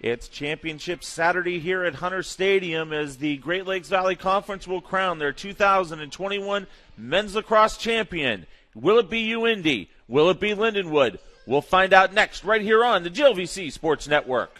It's Championship Saturday here at Hunter Stadium as the Great Lakes Valley Conference will crown their 2021 Men's Lacrosse Champion. Will it be Indy? Will it be Lindenwood? We'll find out next right here on the GLVC Sports Network.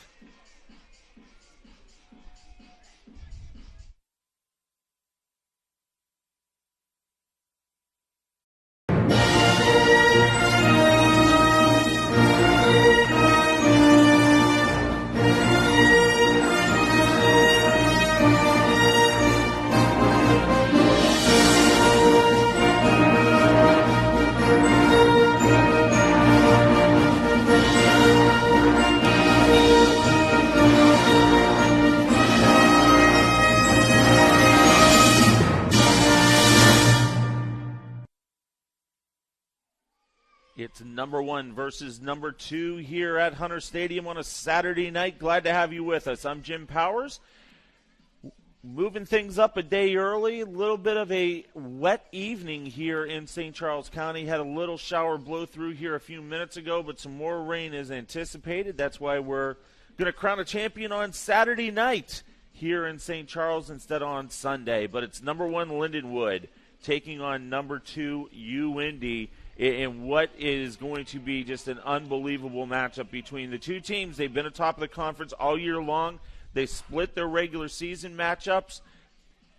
It's number 1 versus number 2 here at Hunter Stadium on a Saturday night. Glad to have you with us. I'm Jim Powers. Moving things up a day early. A little bit of a wet evening here in St. Charles County. Had a little shower blow through here a few minutes ago, but some more rain is anticipated. That's why we're going to crown a champion on Saturday night here in St. Charles instead of on Sunday. But it's number 1 Lindenwood taking on number 2 Indy. In what is going to be just an unbelievable matchup between the two teams. They've been atop of the conference all year long. They split their regular season matchups.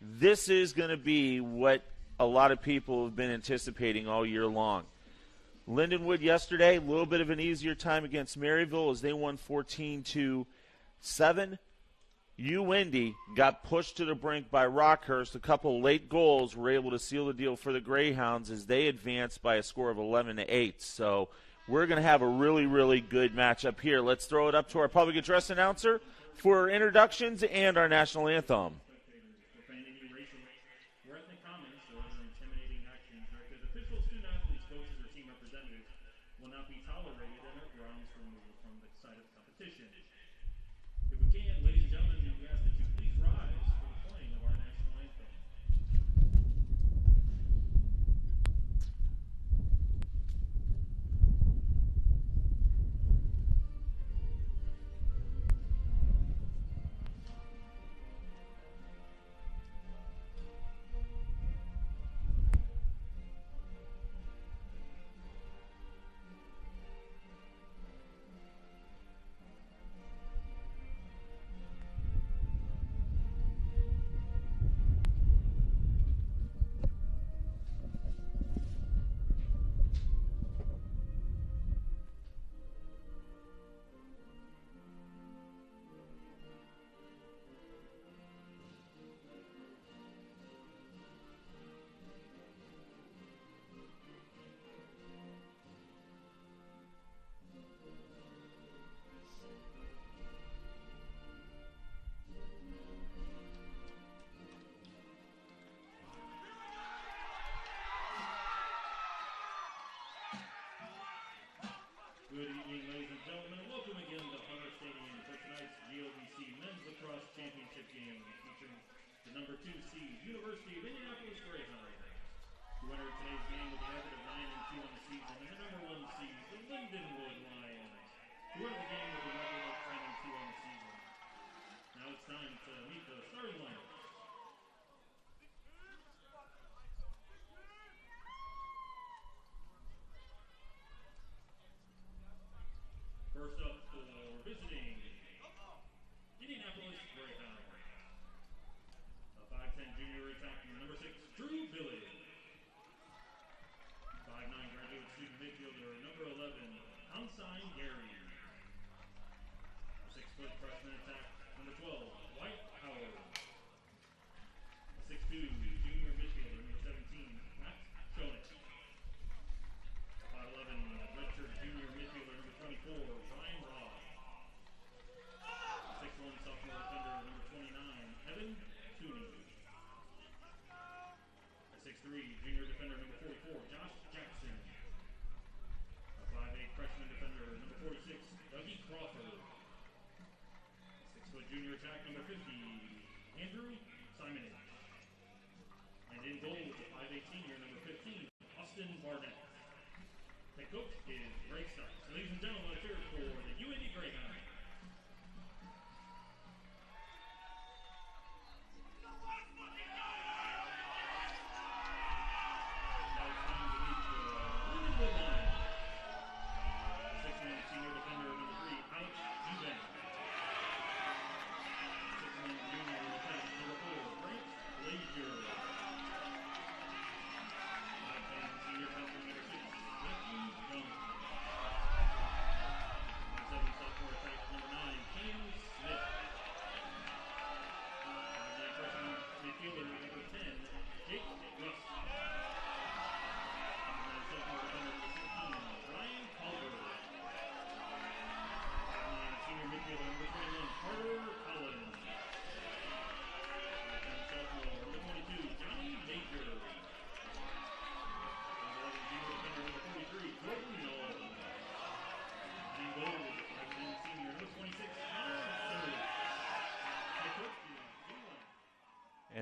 This is going to be what a lot of people have been anticipating all year long. Lindenwood yesterday, a little bit of an easier time against Maryville as they won 14-7. Indy got pushed to the brink by Rockhurst. A couple late goals were able to seal the deal for the Greyhounds as they advanced by a score of 11-8. So we're going to have a really, really good matchup here. Let's throw it up to our public address announcer for introductions and our national anthem. Good evening, ladies and gentlemen. Welcome again to Hunter Stadium for tonight's GLVC Men's Lacrosse Championship game featuring the number 2 seed University of Indianapolis Greyhounds. Who entered today's game with a record of 9-2 on the season, and the number 1 seed, the Lindenwood Lions, who entered the game with a record of 10-2 on the season. Now it's time to meet the starting lineup. First up for visiting Indianapolis Greyhounds. A 5'10" junior attacking number 6, Drew Billy.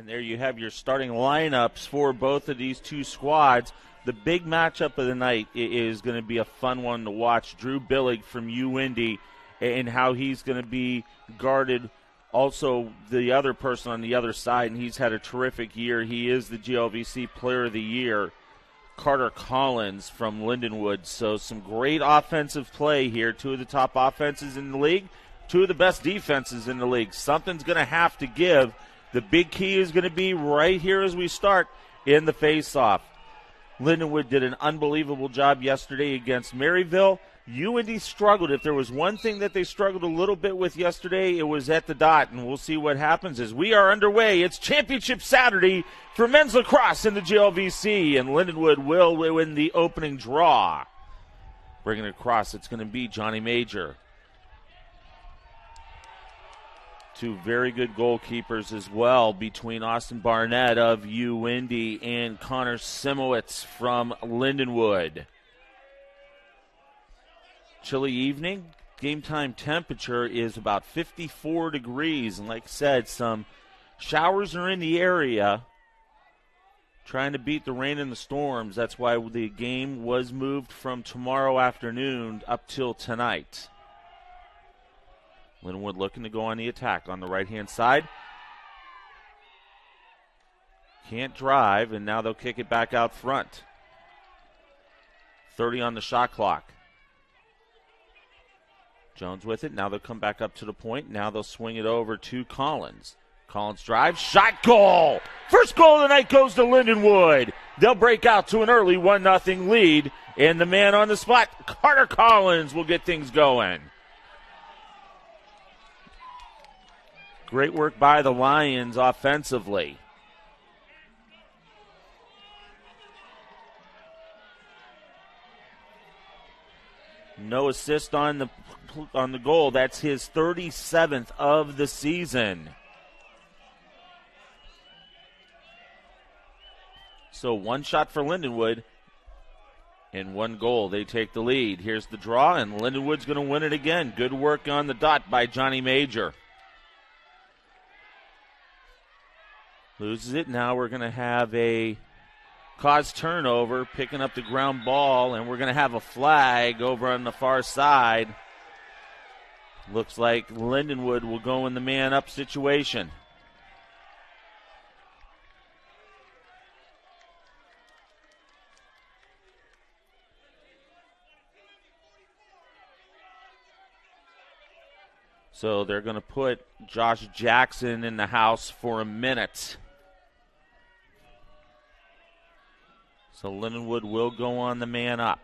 And there you have your starting lineups for both of these two squads. The big matchup of the night is going to be a fun one to watch. Drew Billig from Indy and how he's going to be guarded. Also, the other person on the other side, and he's had a terrific year. He is the GLVC Player of the Year, Carter Collins from Lindenwood. So some great offensive play here. Two of the top offenses in the league, two of the best defenses in the league. Something's going to have to give. The big key is going to be right here as we start in the face-off. Lindenwood did an unbelievable job yesterday against Maryville. UND struggled. If there was one thing that they struggled a little bit with yesterday, it was at the dot, and we'll see what happens as we are underway. It's Championship Saturday for men's lacrosse in the GLVC, and Lindenwood will win the opening draw. Bringing it across, it's going to be Johnny Major. Two very good goalkeepers as well between Austin Barnett of UND and Connor Simowitz from Lindenwood. Chilly evening. Game time temperature is about 54 degrees. And like I said, some showers are in the area trying to beat the rain and the storms. That's why the game was moved from tomorrow afternoon up till tonight. Lindenwood looking to go on the attack on the right-hand side. Can't drive, and now they'll kick it back out front. 30 on the shot clock. Jones with it. Now they'll come back up to the point. Now they'll swing it over to Collins. Collins drives. Shot, goal! First goal of the night goes to Lindenwood. They'll break out to an early 1-0 lead, and the man on the spot, Carter Collins, will get things going. Great work by the Lions offensively. No assist on the goal. That's his 37th of the season. So one shot for Lindenwood and one goal. They take the lead. Here's the draw, and Lindenwood's going to win it again. Good work on the dot by Johnny Major. Loses it. Now we're going to have a cause turnover, picking up the ground ball, and we're going to have a flag over on the far side. Looks like Lindenwood will go in the man-up situation. So they're going to put Josh Jackson in the house for a minute. So Lindenwood will go on the man up.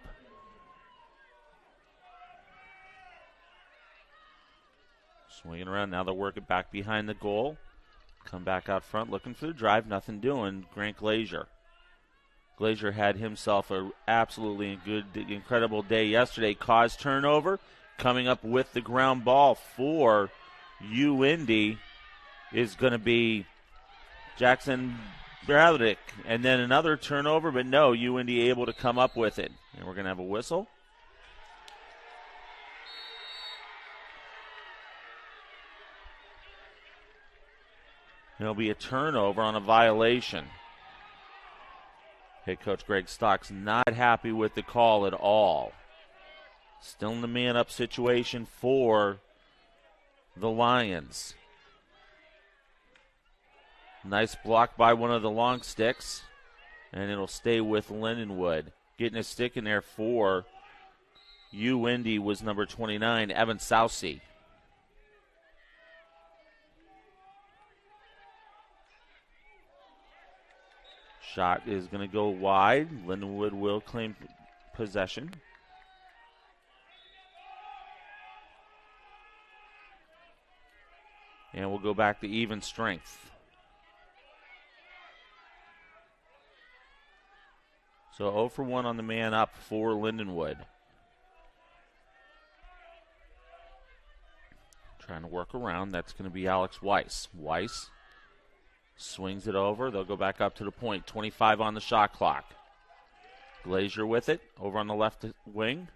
Swinging around. Now they'll work it back behind the goal. Come back out front looking for the drive. Nothing doing. Grant Glazier. Glazier had himself an absolutely good, incredible day yesterday. Cause turnover. Coming up with the ground ball for UND is going to be Jackson Bradlick. And then another turnover, but no, UND able to come up with it. And we're going to have a whistle. There'll be a turnover on a violation. Head coach Greg Stock's not happy with the call at all. Still in the man-up situation for the Lions. Nice block by one of the long sticks, and it'll stay with Lindenwood. Getting a stick in there for UND was number 29, Evan Sousey. Shot is going to go wide. Lindenwood will claim possession. And we'll go back to even strength. So 0 for 1 on the man up for Lindenwood. Trying to work around. That's going to be Alex Weiss. Weiss swings it over. They'll go back up to the point. 25 on the shot clock. Glazier with it over on the left wing.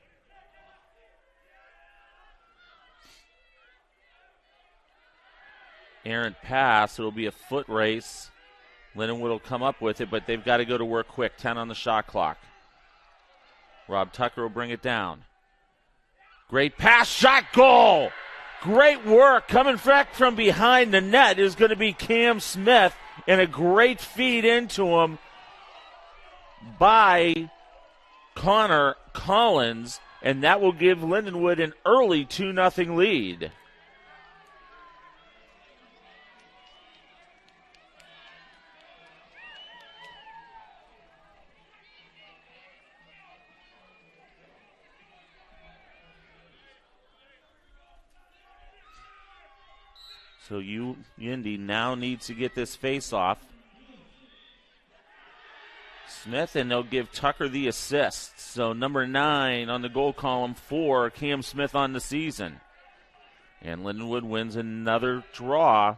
Errant pass. It'll be a foot race Lindenwood will come up with it, but they've got to go to work quick. 10 on the shot clock. Rob Tucker will bring it down. Great pass, shot, goal! Great work coming back from behind the net is going to be Cam Smith, and a great feed into him by Connor Collins, and that will give Lindenwood an early 2-0 lead. So Indy now needs to get this face off. Smith, and they'll give Tucker the assist. So number 9 on the goal column for Cam Smith on the season. And Lindenwood wins another draw.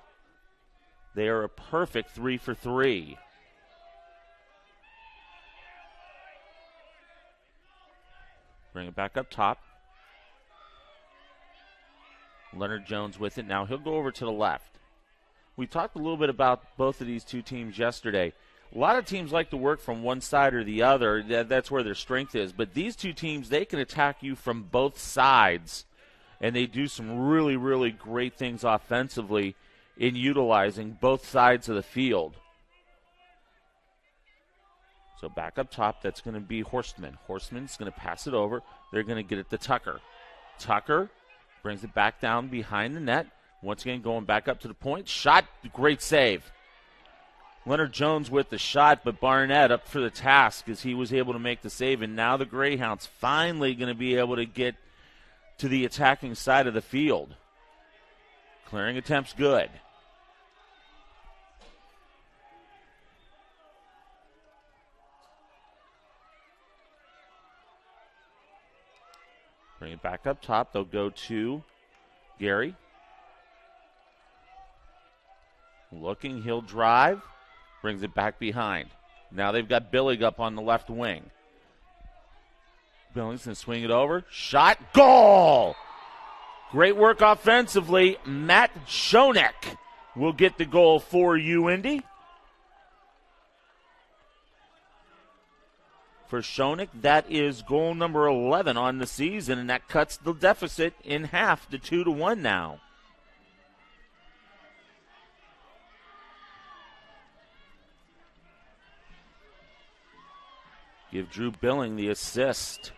They are a perfect 3 for 3. Bring it back up top. Leonard Jones with it. Now he'll go over to the left. We talked a little bit about both of these two teams yesterday. A lot of teams like to work from one side or the other. That's where their strength is. But these two teams, they can attack you from both sides. And they do some really, really great things offensively in utilizing both sides of the field. So back up top, that's going to be Horstman. Horstman's going to pass it over. They're going to get it to Tucker. Tucker brings it back down behind the net. Once again, going back up to the point. Shot, great save. Leonard Jones with the shot, but Barnett up for the task as he was able to make the save. And now the Greyhounds finally going to be able to get to the attacking side of the field. Clearing attempts good. Bring it back up top. They'll go to Gary. Looking, he'll drive. Brings it back behind. Now they've got Billig up on the left wing. Billings can swing it over. Shot, goal! Great work offensively. Matt Schonek will get the goal for you, Indy. For Schonek, that is goal number 11 on the season, and that cuts the deficit in half to 2-1 now. Give Drew Billing the assist.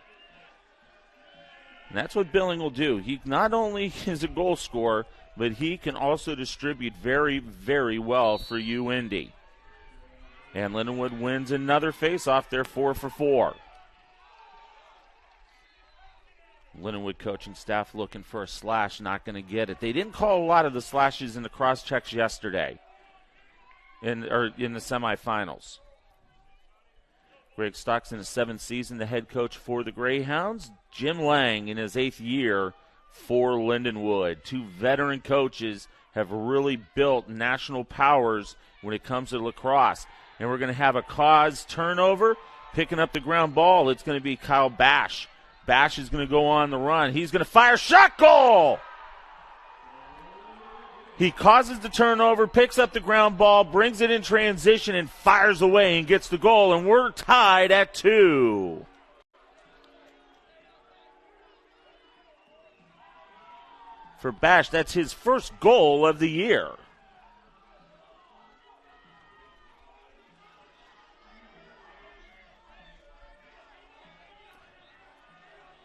And that's what Billing will do. He not only is a goal scorer, but he can also distribute very, very well for you, Indy. And Lindenwood wins another face-off. They're 4 for 4. Lindenwood coaching staff looking for a slash, not going to get it. They didn't call a lot of the slashes in the cross-checks yesterday in the semifinals. Greg Stocks in his 7th season, the head coach for the Greyhounds. Jim Lang in his 8th year for Lindenwood. Two veteran coaches have really built national powers when it comes to lacrosse. And we're going to have a cause turnover. Picking up the ground ball, it's going to be Kyle Bash. Bash is going to go on the run. He's going to fire. Shot, goal! He causes the turnover, picks up the ground ball, brings it in transition, and fires away and gets the goal. And we're tied at 2. For Bash, that's his first goal of the year.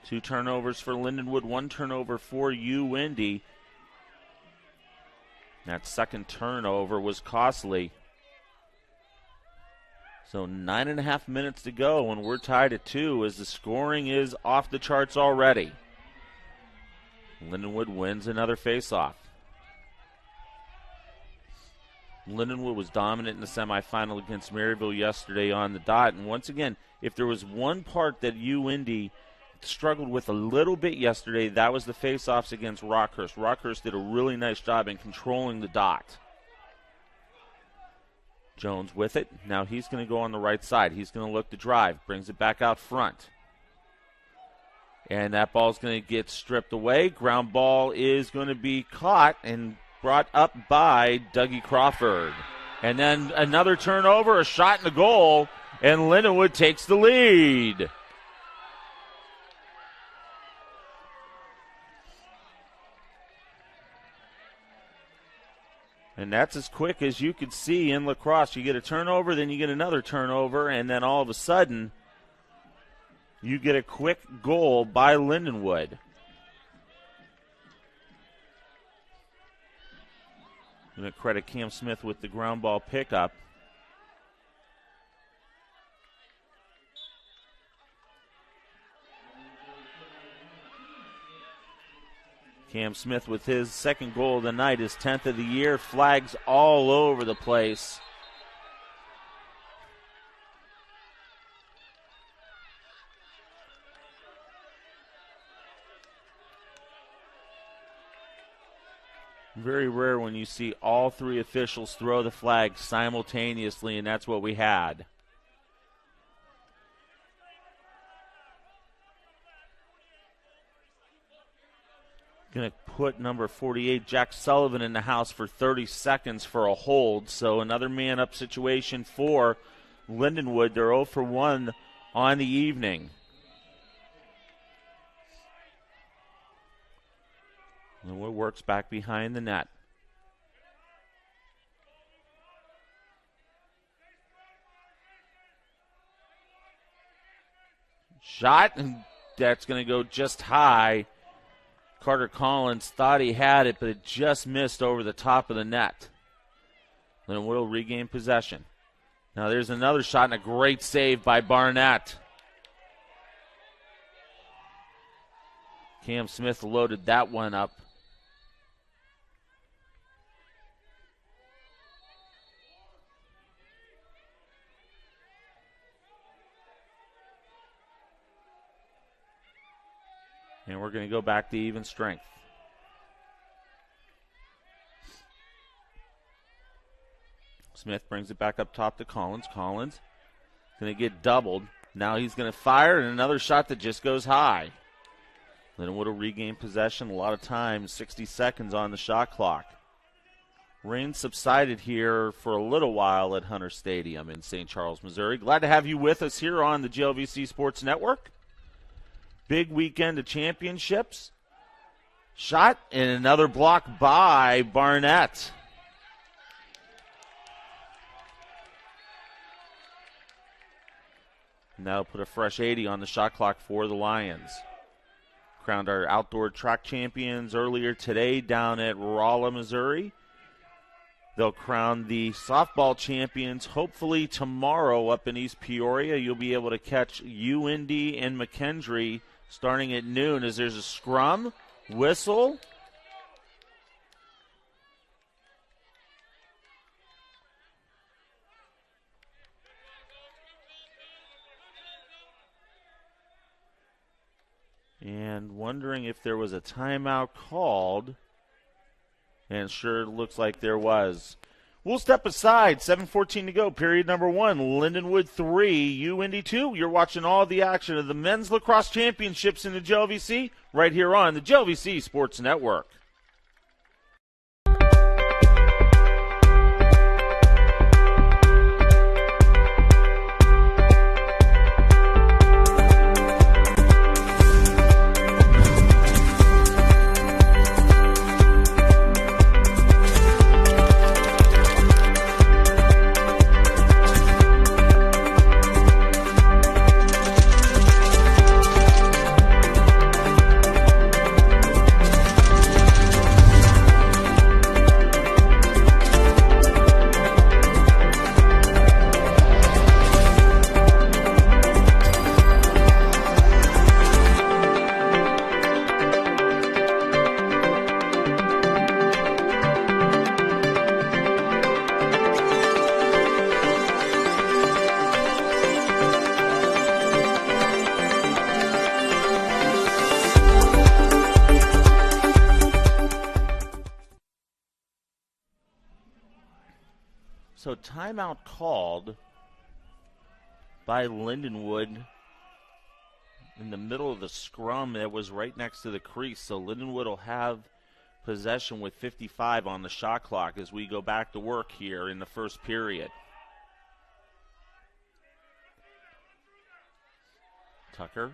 Two turnovers for Lindenwood, one turnover for you, Indy. That second turnover was costly. So 9.5 minutes to go, and we're tied at 2 as the scoring is off the charts already. Lindenwood wins another faceoff. Lindenwood was dominant in the semifinal against Maryville yesterday on the dot. And once again, if there was one part that Indy struggled with a little bit yesterday, that was the face-offs against Rockhurst. Rockhurst did a really nice job in controlling the dot. Jones with it. Now he's going to go on the right side. He's going to look to drive. Brings it back out front. And that ball's going to get stripped away. Ground ball is going to be caught and brought up by Dougie Crawford. And then another turnover, a shot in the goal, and Lindenwood takes the lead. And that's as quick as you could see in lacrosse. You get a turnover, then you get another turnover, and then all of a sudden you get a quick goal by Lindenwood. I'm going to credit Cam Smith with the ground ball pickup. Cam Smith with his second goal of the night, his 10th of the year. Flags all over the place. Very rare when you see all three officials throw the flag simultaneously, and that's what we had. Going to put number 48, Jack Sullivan, in the house for 30 seconds for a hold. So another man-up situation for Lindenwood. They're 0 for 1 on the evening. Lindenwood works back behind the net. Shot, and that's going to go just high. Carter Collins thought he had it, but it just missed over the top of the net. Lindenwood will regain possession. Now there's another shot and a great save by Barnett. Cam Smith loaded that one up. And we're going to go back to even strength. Smith brings it back up top to Collins. Collins going to get doubled. Now he's going to fire, and another shot that just goes high. Lindenwood will regain possession. A lot of time, 60 seconds on the shot clock. Rain subsided here for a little while at Hunter Stadium in St. Charles, Missouri. Glad to have you with us here on the GLVC Sports Network. Big weekend of championships. Shot and another block by Barnett. And that'll put a fresh 80 on the shot clock for the Lions. Crowned our outdoor track champions earlier today down at Rolla, Missouri. They'll crown the softball champions hopefully tomorrow up in East Peoria. You'll be able to catch Indy and McKendree starting at noon as there's a scrum, whistle. And wondering if there was a timeout called. And sure looks like there was. We'll step aside. 7:14 to go. Period number 1. Lindenwood 3, Indy 2. You're watching all the action of the Men's Lacrosse Championships in the GLVC right here on the GLVC Sports Network. So timeout called by Lindenwood in the middle of the scrum that was right next to the crease. So Lindenwood will have possession with 55 on the shot clock as we go back to work here in the first period. Tucker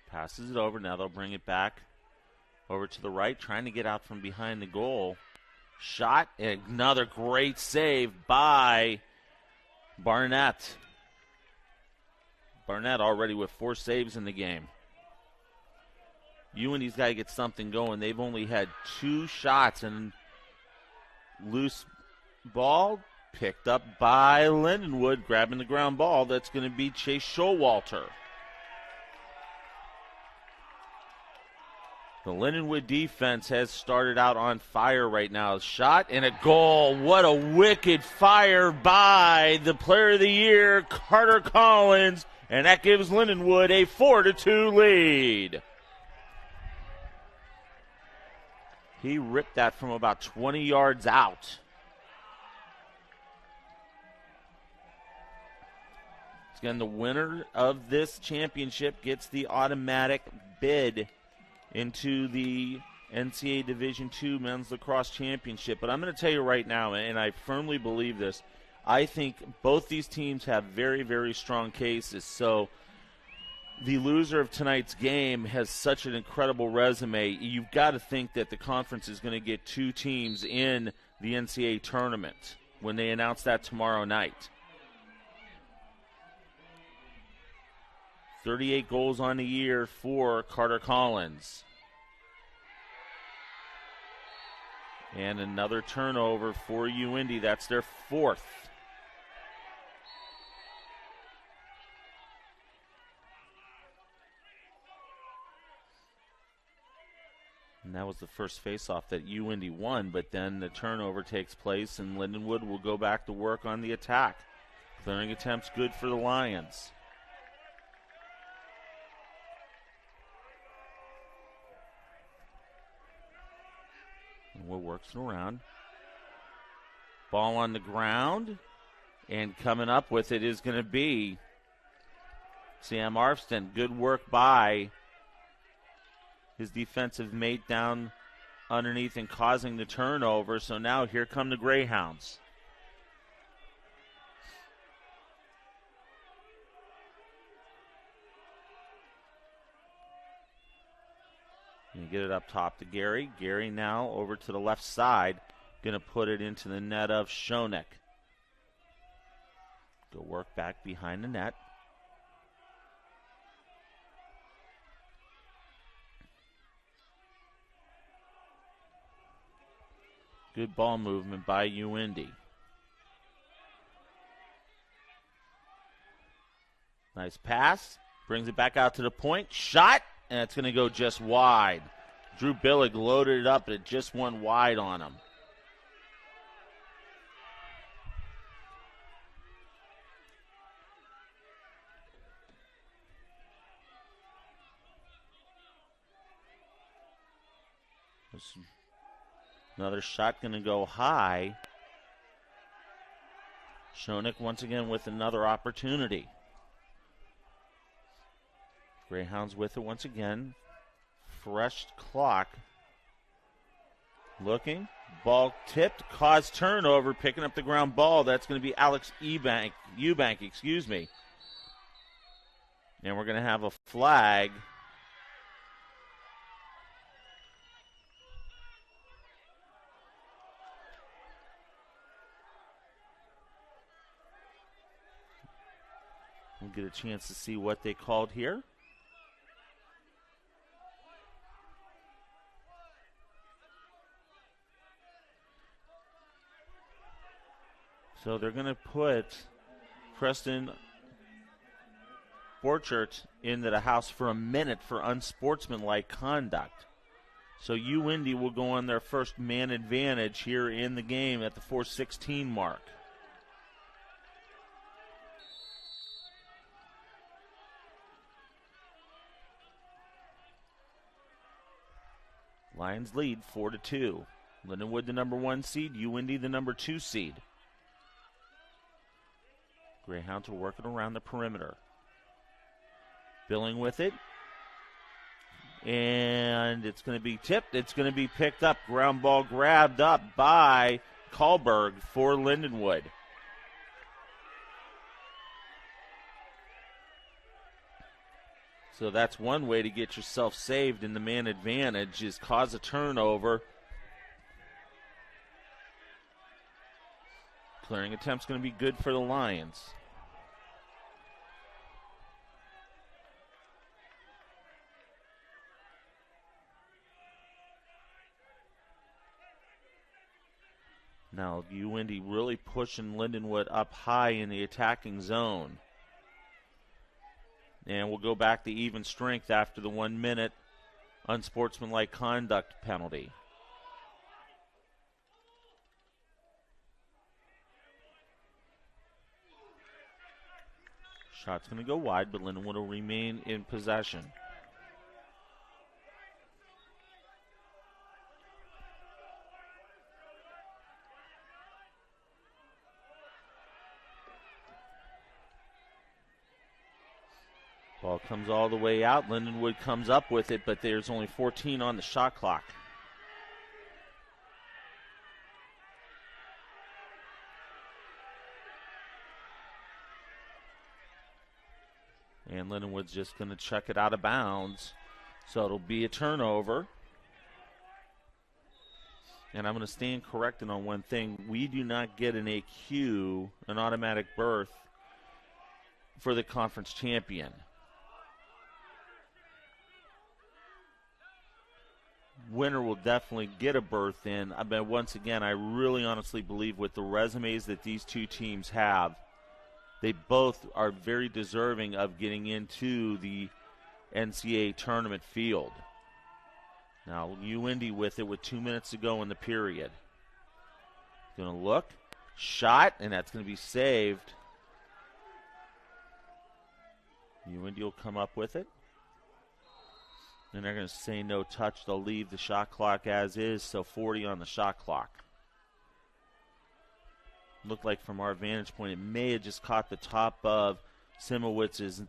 passes it over. Now they'll bring it back over to the right, trying to get out from behind the goal. Shot, and another great save by Barnett. Barnett already with 4 saves in the game. UND's got to get something going. They've only had 2 shots, and loose ball picked up by Lindenwood, grabbing the ground ball. That's going to be Chase Showalter. The Lindenwood defense has started out on fire right now. Shot and a goal. What a wicked fire by the player of the year, Carter Collins, and that gives Lindenwood a 4-2 lead. He ripped that from about 20 yards out. Again, the winner of this championship gets the automatic bid into the NCAA Division II Men's Lacrosse Championship. But I'm going to tell you right now, and I firmly believe this, I think both these teams have very, very strong cases. So the loser of tonight's game has such an incredible resume. You've got to think that the conference is going to get 2 teams in the NCAA tournament when they announce that tomorrow night. 38 goals on the year for Carter Collins. And another turnover for UIndy. That's their 4th. And that was the first faceoff that UIndy won, but then the turnover takes place, and Lindenwood will go back to work on the attack. Clearing attempts good for the Lions. And Wood works it around. Ball on the ground, and coming up with it is going to be Sam Arfston. Good work by his defensive mate down underneath and causing the turnover. So now here come the Greyhounds. You get it up top to Gary. Gary now over to the left side. Going to put it into the net of Schoeneck. Go work back behind the net. Good ball movement by UIndy. Nice pass. Brings it back out to the point. Shot. And it's going to go just wide. Drew Billig loaded it up, but it just went wide on him. Another shot going to go high. Schoeneck once again with another opportunity. Greyhounds with it once again. Fresh clock. Looking. Ball tipped. Caused turnover. Picking up the ground ball. That's going to be Alex Eubank. And we're going to have a flag. We'll get a chance to see what they called here. So they're going to put Preston Borchert into the house for a minute for unsportsmanlike conduct. So UIndy will go on their first man advantage here in the game at the 4:16 mark. Lions lead 4-2. Lindenwood the number 1 seed, UIndy the number 2 seed. Greyhounds are working around the perimeter. Billing with it. And it's going to be tipped. It's going to be picked up. Ground ball grabbed up by Kahlberg for Lindenwood. So that's one way to get yourself saved in the man advantage is cause a turnover. Clearing attempt's going to be good for the Lions. Now, Indy really pushing Lindenwood up high in the attacking zone. And we'll go back to even strength after the 1 minute unsportsmanlike conduct penalty. Shot's going to go wide, but Lindenwood will remain in possession. Ball comes all the way out. Lindenwood comes up with it, but there's only 14 on the shot clock. And Lindenwood's just going to check it out of bounds. So it'll be a turnover. And I'm going to stand corrected on one thing. We do not get an AQ, an automatic berth, for the conference champion. Winner will definitely get a berth in. But once again, I really honestly believe with the resumes that these two teams have, they both are very deserving of getting into the NCAA tournament field. Now, Indy with it with 2 minutes to go in the period. Going to look, shot, and that's going to be saved. Indy will come up with it. And they're going to say no touch. They'll leave the shot clock as is, so 40 on the shot clock. Looked like from our vantage point, it may have just caught the top of Simowitz's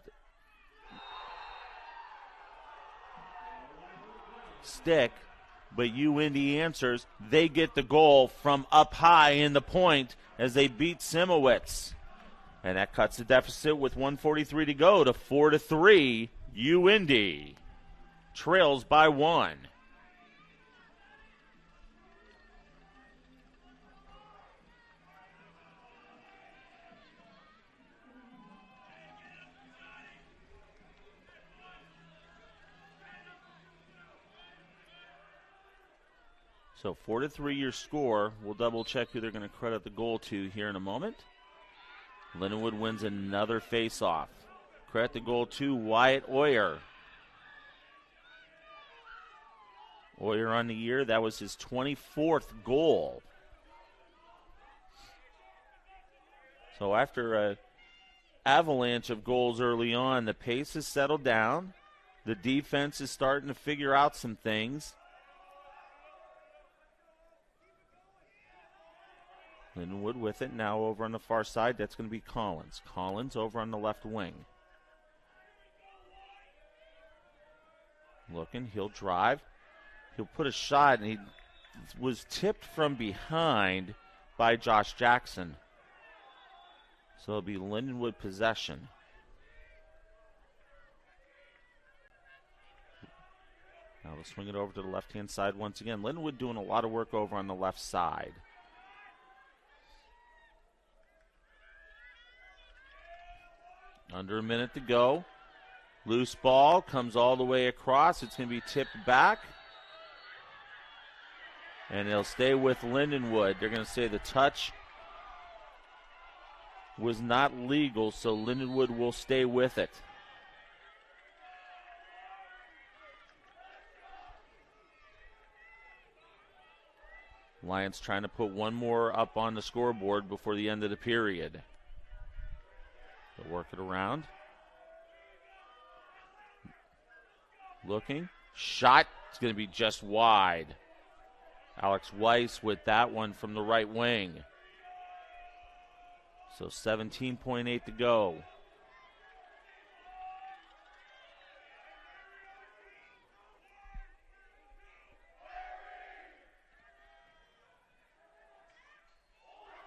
stick, but Indy answers. They get the goal from up high in the point as they beat Simowitz. And that cuts the deficit with 1:43 to go to 4-3. Indy trails by 1. So 4-3 your score. We'll double check who they're going to credit the goal to here in a moment. Lindenwood wins another face-off. Credit the goal to Wyatt Oyer. Oyer on the year, that was his 24th goal. So after an avalanche of goals early on, the pace has settled down. The defense is starting to figure out some things. Lindenwood with it now over on the far side. That's going to be Collins. Collins over on the left wing. Looking, he'll drive. He'll put a shot, and he was tipped from behind by Josh Jackson. So it'll be Lindenwood possession. Now they'll swing it over to the left-hand side once again. Lindenwood doing a lot of work over on the left side. Under a minute to go. Loose ball comes all the way across. It's going to be tipped back. And they'll stay with Lindenwood. They're going to say the touch was not legal, so Lindenwood will stay with it. Lions trying to put one more up on the scoreboard before the end of the period. They'll work it around. Looking. Shot. It's going to be just wide. Alex Weiss with that one from the right wing. So 17.8 to go.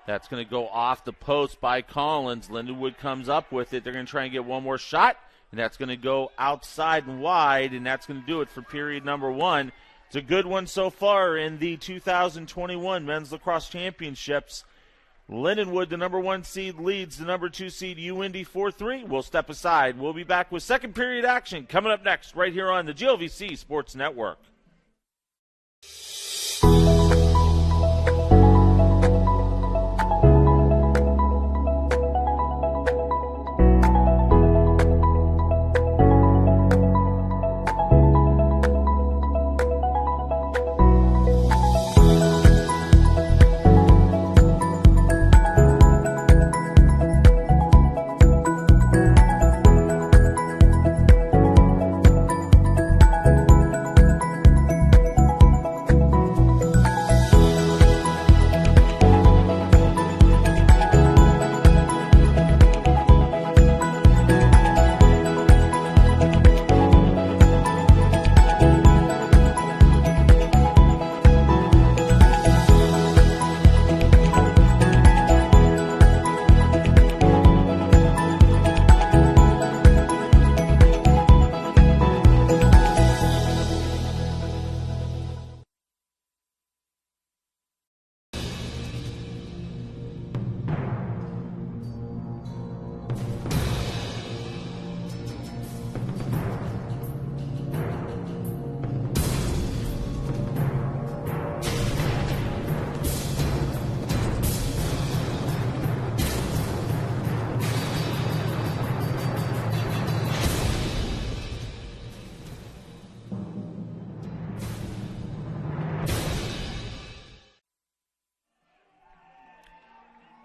That's going to go off the post by Collins. Lindenwood comes up with it. They're going to try and get one more shot, and that's going to go outside and wide, and that's going to do it for period number one. It's a good one so far in the 2021 Men's Lacrosse Championships. Lindenwood, the number 1 seed, leads the number 2 seed Indy 4-3. We'll step aside. We'll be back with second period action coming up next right here on the GLVC Sports Network.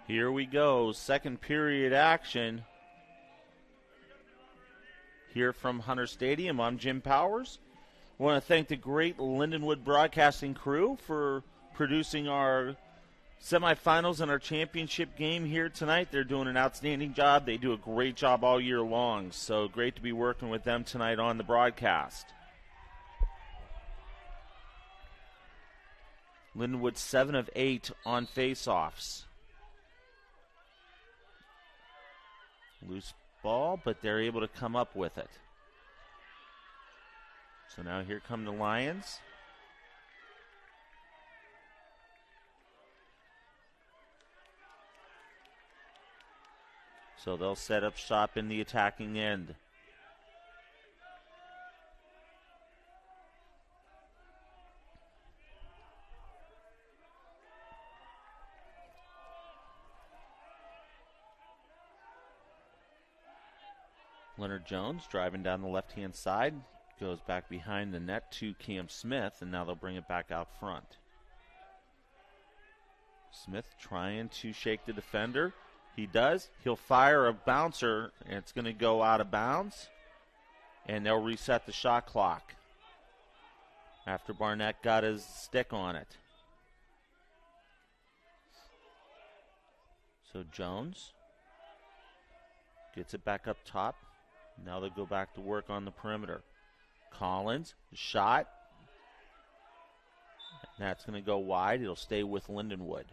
Here we go, second period action here from Hunter Stadium. I'm Jim Powers. I want to thank the great Lindenwood Broadcasting crew for producing our semifinals and our championship game here tonight. They're doing an outstanding job. They do a great job all year long, so great to be working with them tonight on the broadcast. Lindenwood 7 of 8 on face-offs. Loose ball, but they're able to come up with it. So now here come the Lions. So they'll set up shop in the attacking end. Leonard Jones driving down the left-hand side, goes back behind the net to Cam Smith, and now they'll bring it back out front. Smith trying to shake the defender. He does. He'll fire a bouncer, and it's going to go out of bounds, and they'll reset the shot clock after Barnett got his stick on it. So Jones gets it back up top. Now they'll go back to work on the perimeter. Collins, shot. That's going to go wide. It'll stay with Lindenwood.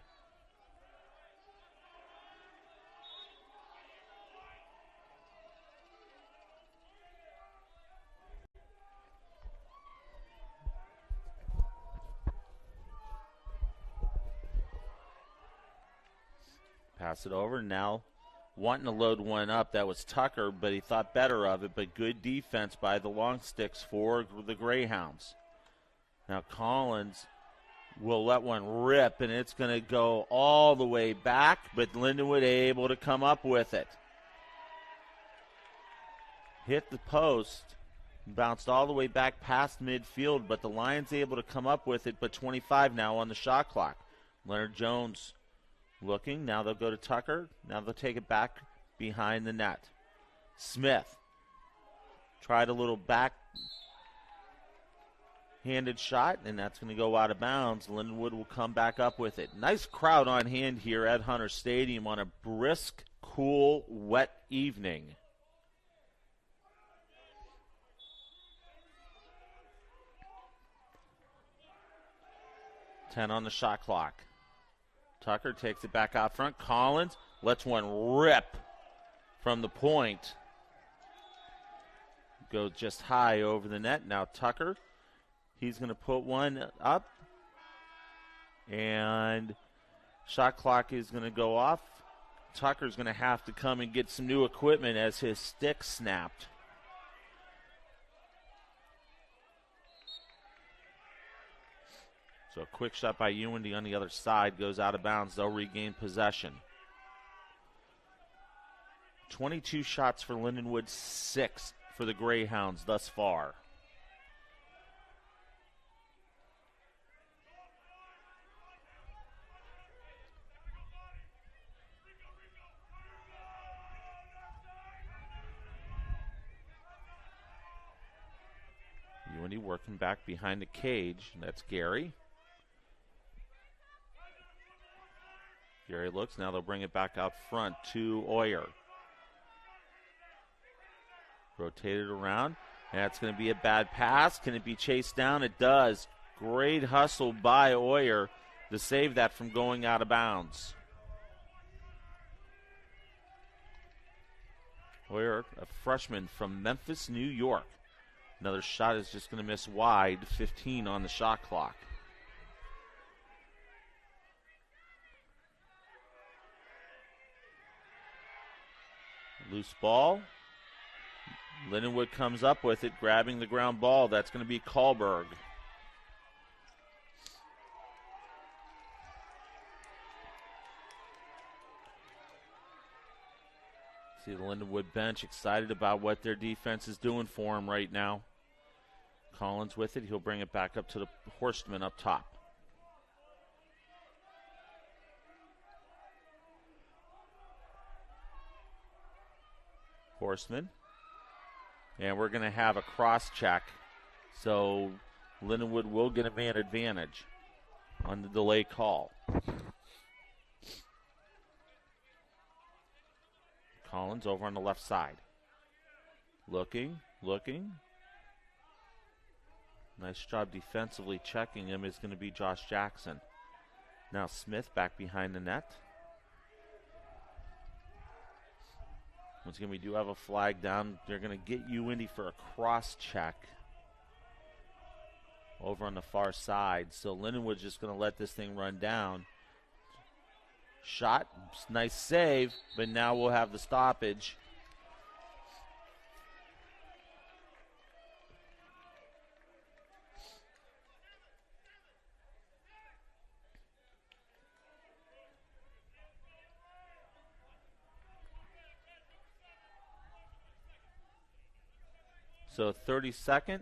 Pass it over. Now wanting to load one up. That was Tucker, but he thought better of it. But good defense by the long sticks for the Greyhounds. Now Collins will let one rip, and it's going to go all the way back, but Lindenwood able to come up with it. Hit the post, bounced all the way back past midfield, but the Lions able to come up with it, but 25 now on the shot clock. Leonard Jones looking. Now they'll go to Tucker. Now they'll take it back behind the net. Smith tried a little back-handed shot, and that's going to go out of bounds. Lindenwood will come back up with it. Nice crowd on hand here at Hunter Stadium on a brisk, cool, wet evening. $10 on the shot clock. Tucker takes it back out front. Collins lets one rip from the point. Go just high over the net. Now Tucker, he's going to put one up. And shot clock is going to go off. Tucker's going to have to come and get some new equipment as his stick snapped. So a quick shot by Indy on the other side goes out of bounds. They'll regain possession. 22 shots for Lindenwood, 6 for the Greyhounds thus far. Indy working back behind the cage. That's Gary. Gary looks. Now they'll bring it back out front to Oyer. Rotated around. That's going to be a bad pass. Can it be chased down? It does. Great hustle by Oyer to save that from going out of bounds. Oyer, a freshman from Memphis, New York. Another shot is just going to miss wide. 15 on the shot clock. Loose ball. Lindenwood comes up with it, grabbing the ground ball. That's going to be Kahlberg. See the Lindenwood bench excited about what their defense is doing for them right now. Collins with it. He'll bring it back up to the Horstman up top. Horstman. And we're going to have a cross check. So Lindenwood will get a man advantage on the delay call. Collins over on the left side. Looking. Nice job defensively checking him is going to be Josh Jackson. Now Smith back behind the net. Once again, we do have a flag down. They're going to get Indy for a cross check over on the far side. So Lindenwood's just going to let this thing run down. Shot, nice save, but now we'll have the stoppage. So 32nd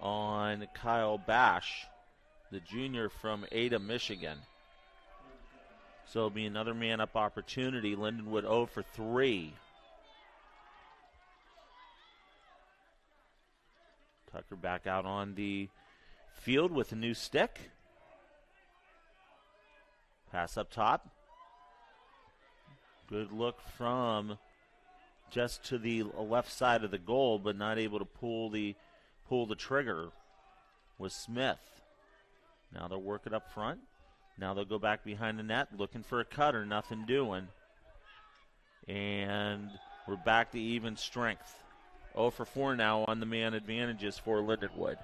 on Kyle Bash, the junior from Ada, Michigan. So it'll be another man-up opportunity. Lindenwood 0 for 3. Tucker back out on the field with a new stick. Pass up top. Good look from just to the left side of the goal, but not able to pull the trigger was Smith. Now they'll work it up front. Now they'll go back behind the net looking for a cutter, nothing doing. And we're back to even strength. 0 for 4 now on the man advantages for Lindenwood.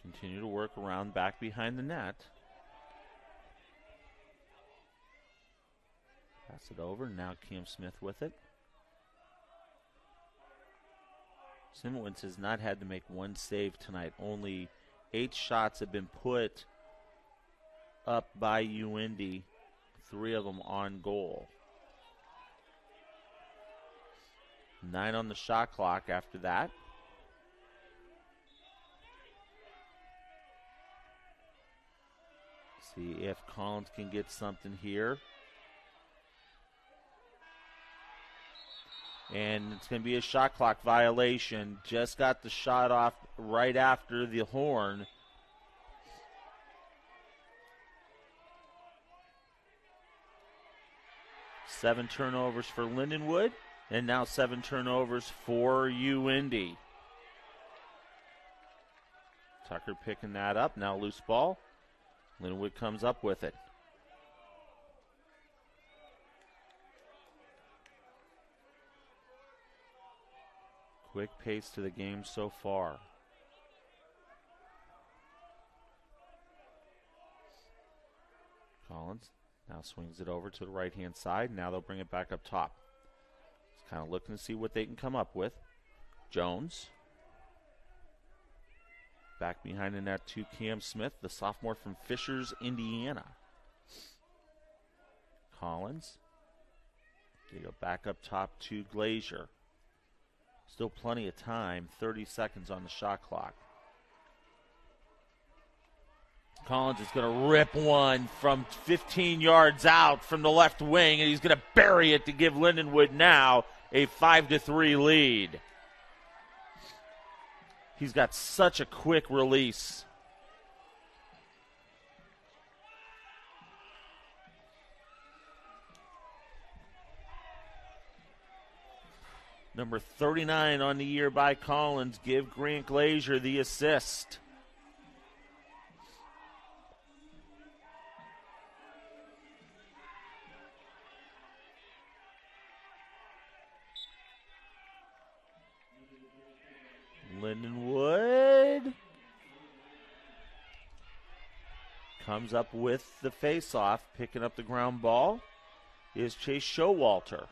Continue to work around back behind the net. Pass it over. Now Cam Smith with it. Simowitz has not had to make one save tonight. Only 8 shots have been put up by Indy. 3 of them on goal. 9 on the shot clock after that. See if Collins can get something here. And it's going to be a shot clock violation. Just got the shot off right after the horn. 7 turnovers for Lindenwood, and now 7 turnovers for Indy. Tucker picking that up. Now loose ball. Lindenwood comes up with it. Quick pace to the game so far. Collins now swings it over to the right-hand side. Now they'll bring it back up top. Just kind of looking to see what they can come up with. Jones. Back behind in that to Cam Smith, the sophomore from Fishers, Indiana. Collins. They go back up top to Glazier. Still plenty of time, 30 seconds on the shot clock. Collins is going to rip one from 15 yards out from the left wing, and he's going to bury it to give Lindenwood now a 5-3 lead. He's got such a quick release. Number 39 on the year by Collins. Give Grant Glazier the assist. Lindenwood comes up with the face-off. Picking up the ground ball is Chase Showalter.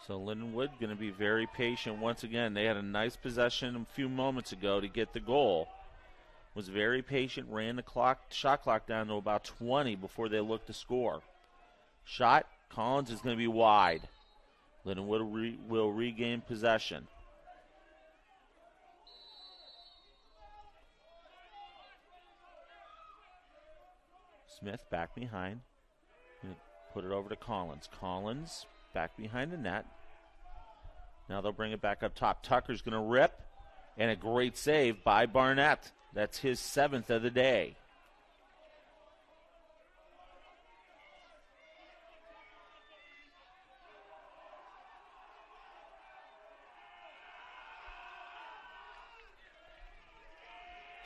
So Lindenwood going to be very patient once again. They had a nice possession a few moments ago to get the goal. Was very patient, ran the shot clock down to about 20 before they looked to score. Shot, Collins is going to be wide. Lindenwood will regain possession. Smith back behind. Put it over to Collins. Collins back behind the net. Now they'll bring it back up top. Tucker's going to rip, and a great save by Barnett. That's his 7th of the day.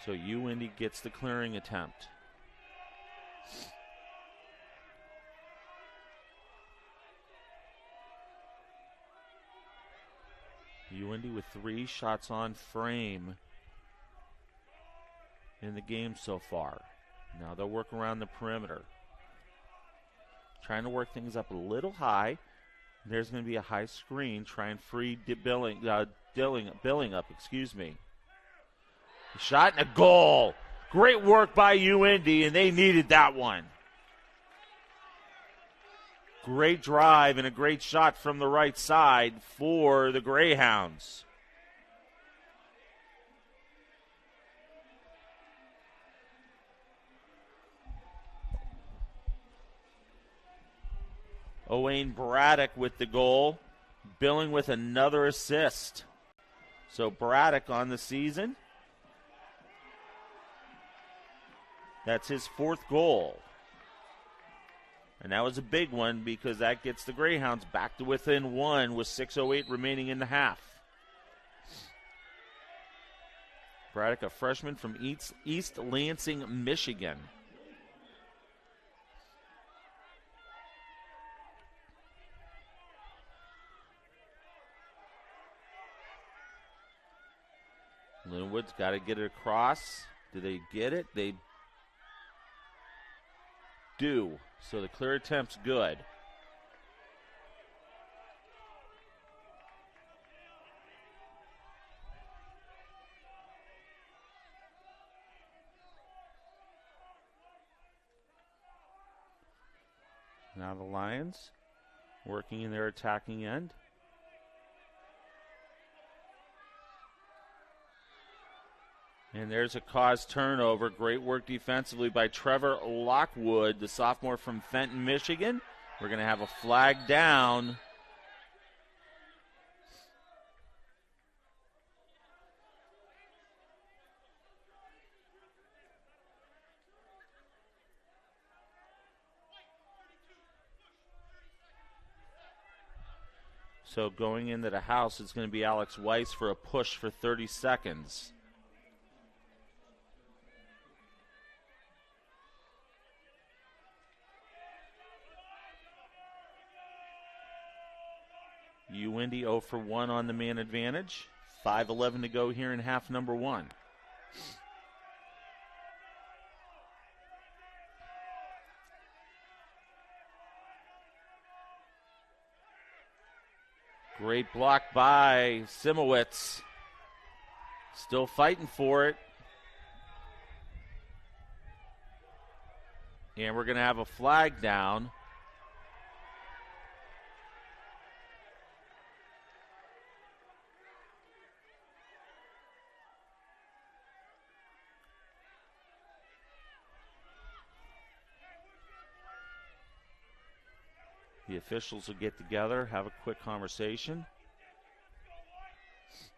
So Indy gets the clearing attempt. Indy with 3 shots on frame in the game so far. Now they'll work around the perimeter. Trying to work things up a little high. There's going to be a high screen. Try and free Billing up. A shot and a goal. Great work by Indy, and they needed that one. Great drive and a great shot from the right side for the Greyhounds. Owain Braddock with the goal. Billing with another assist. So Braddock on the season. That's his 4th goal. And that was a big one because that gets the Greyhounds back to within 1 with 6:08 remaining in the half. Braddock, a freshman from East Lansing, Michigan. Lindenwood's got to get it across. Do they get it? They do. So the clear attempt's good. Now the Lions working in their attacking end. And there's a caused turnover. Great work defensively by Trevor Lockwood, the sophomore from Fenton, Michigan. We're going to have a flag down. So going into the house, it's going to be Alex Weiss for a push for 30 seconds. Indy 0 for 1 on the man advantage. 5:11 to go here in half number 1. Great block by Simowitz. Still fighting for it. And we're going to have a flag down. The officials will get together, have a quick conversation.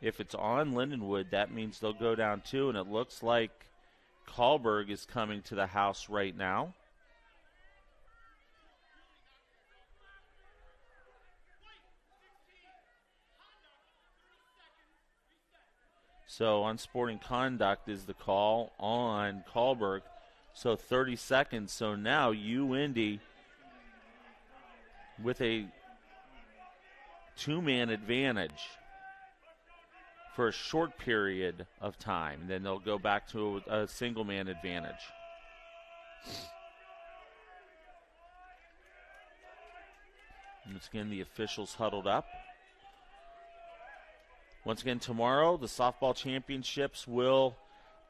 If it's on Lindenwood, that means they'll go down 2, and it looks like Kahlberg is coming to the house right now. So unsporting conduct is the call on Kahlberg. So 30 seconds. So now Indy with a 2-man advantage for a short period of time. Then they'll go back to a single-man advantage. Once again, the officials huddled up. Once again, tomorrow, the softball championships will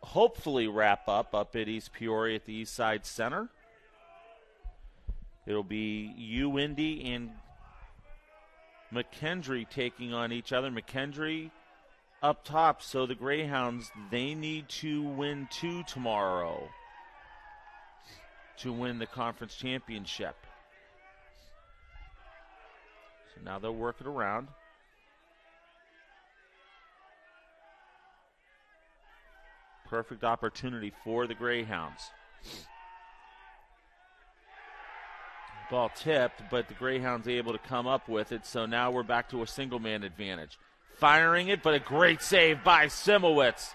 hopefully wrap up at East Peoria at the East Side Center. It'll be Indy and McKendree taking on each other. McKendree up top, so the Greyhounds, they need to win 2 tomorrow to win the conference championship. So now they'll work it around. Perfect opportunity for the Greyhounds. Ball tipped, but the Greyhounds able to come up with it, so now we're back to a single-man advantage. Firing it, but a great save by Simowitz.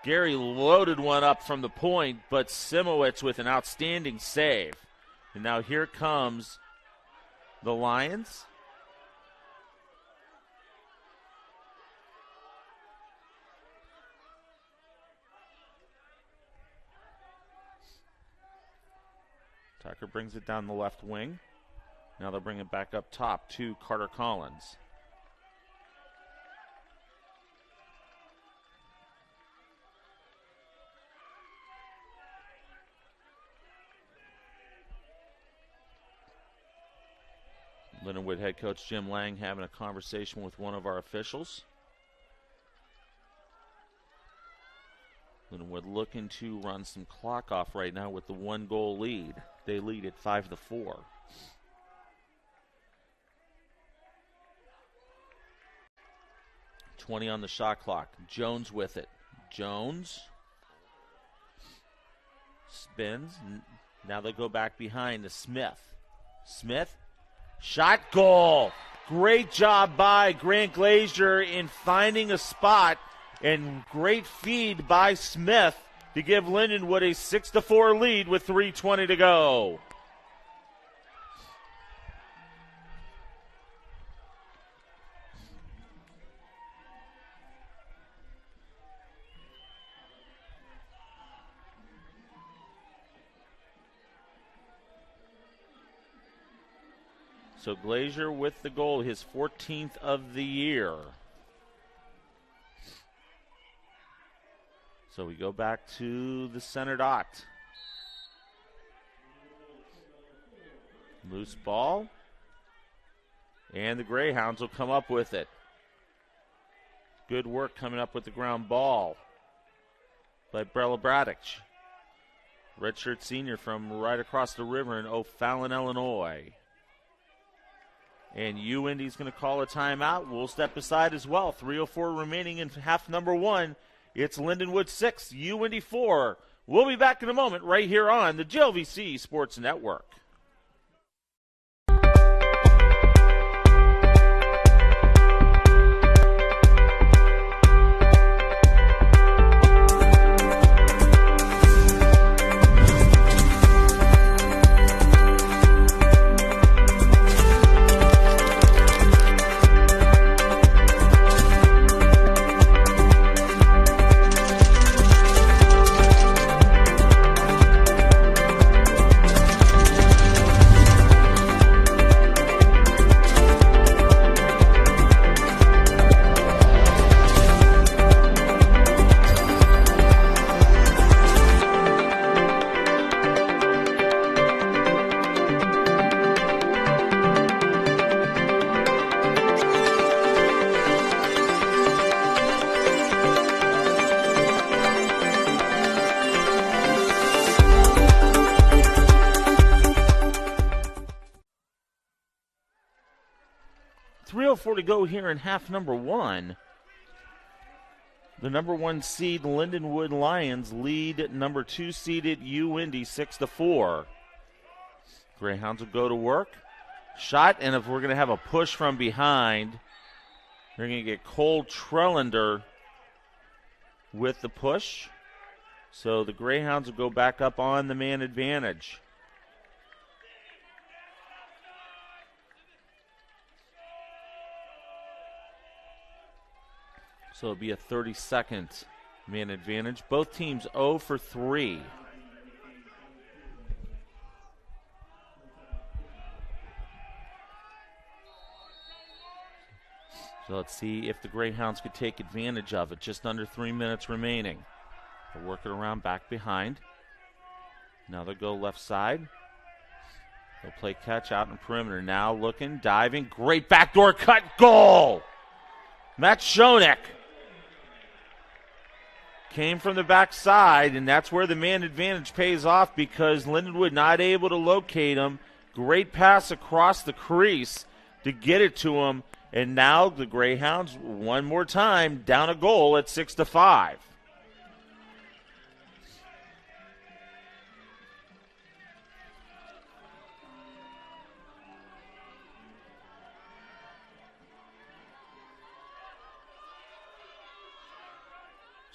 Gary loaded one up from the point, but Simowitz with an outstanding save. And now here comes the Lions. Tucker brings it down the left wing. Now they'll bring it back up top to Carter Collins. Lindenwood head coach Jim Lang having a conversation with one of our officials. Lindenwood looking to run some clock off right now with the 1-goal lead. They lead at 5-4. .20 on the shot clock. Jones with it. Jones spins. Now they go back behind to Smith. Smith, shot, goal. Great job by Grant Glazier in finding a spot, and great feed by Smith to give Lindenwood a 6-4 lead with 3:20 to go. So Glazier with the goal, his 14th of the year. So we go back to the center dot. Loose ball. And the Greyhounds will come up with it. Good work coming up with the ground ball. by Brella Braddock. Redshirt senior from right across the river in O'Fallon, Illinois. And Indy's going to call a timeout. We'll step aside as well. 3:04 remaining in half number one. It's Lindenwood 6, Indy 4. We'll be back in a moment right here on the GLVC Sports Network. To go here in half number one. The number one seed Lindenwood Lions lead number two seeded Indy 6-4. Greyhounds will go to work. Shot, and if we're going to have a push from behind, they're going to get Cole Trellender with the push. So the Greyhounds will go back up on the man advantage. So it'll be a 30-second man advantage. Both teams 0 for 3. So let's see if the Greyhounds could take advantage of it. Just under 3 minutes remaining. They'll work it around back behind. Now they'll go left side. They'll play catch out in perimeter. Now looking, diving. Great backdoor cut. Goal! Matt Schoeneck came from the backside, and that's where the man advantage pays off because Lindenwood not able to locate him. Great pass across the crease to get it to him, and now the Greyhounds one more time down a goal at 6-5.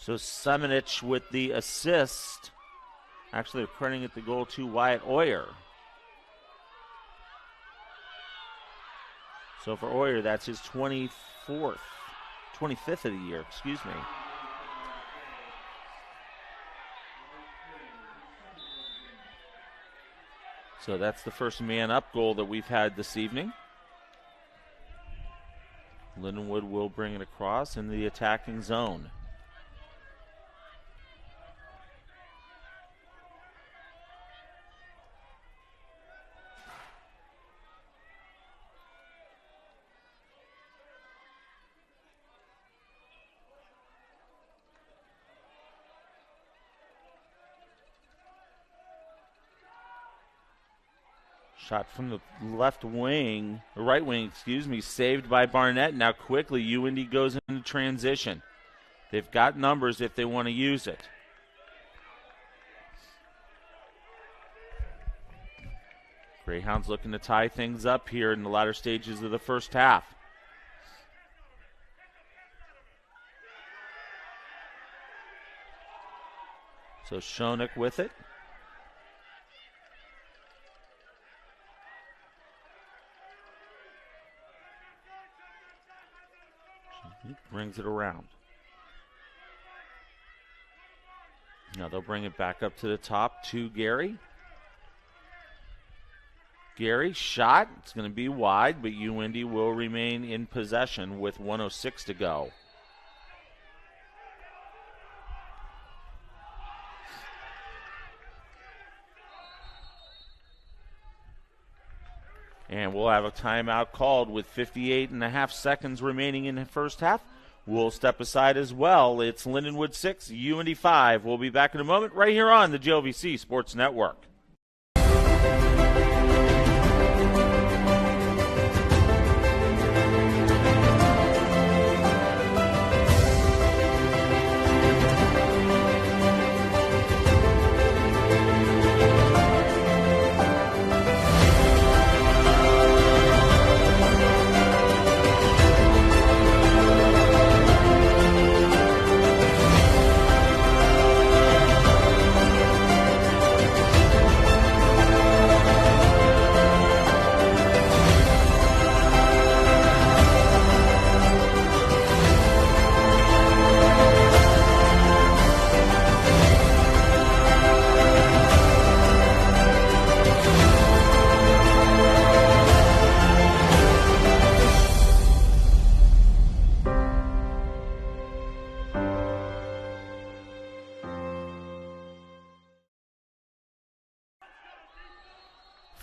So Semenich with the assist. Actually, they're crediting the goal to Wyatt Oyer. So for Oyer, that's his 25th of the year, excuse me. So that's the first man-up goal that we've had this evening. Lindenwood will bring it across in the attacking zone. Shot from the right wing, saved by Barnett. Now quickly, Indy goes into transition. They've got numbers if they want to use it. Greyhounds looking to tie things up here in the latter stages of the first half. So Schoeneck with it. He brings it around. Now they'll bring it back up to the top to Gary. Gary, shot. It's going to be wide, but Indy will remain in possession with 1:06 to go. And we'll have a timeout called with 58.5 seconds remaining in the first half. will step aside as well. It's Lindenwood 6, UND 5. We'll be back in a moment right here on the GLVC Sports Network.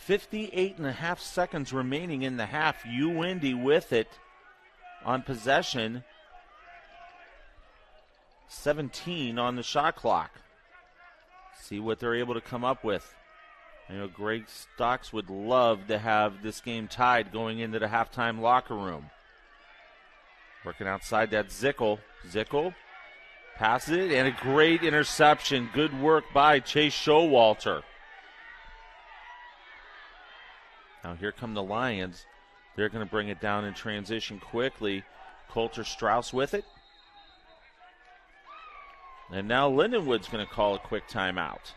.58.5 seconds remaining in the half. UIndy with it on possession. 17 on the shot clock. See what they're able to come up with. You know, Greg Stocks would love to have this game tied going into the halftime locker room. Working outside, that Zickel. Zickel passes it, and a great interception. Good work by Chase Showalter. Now here come the Lions. They're going to bring it down in transition quickly. Coulter Strauss with it. And now Lindenwood's going to call a quick timeout.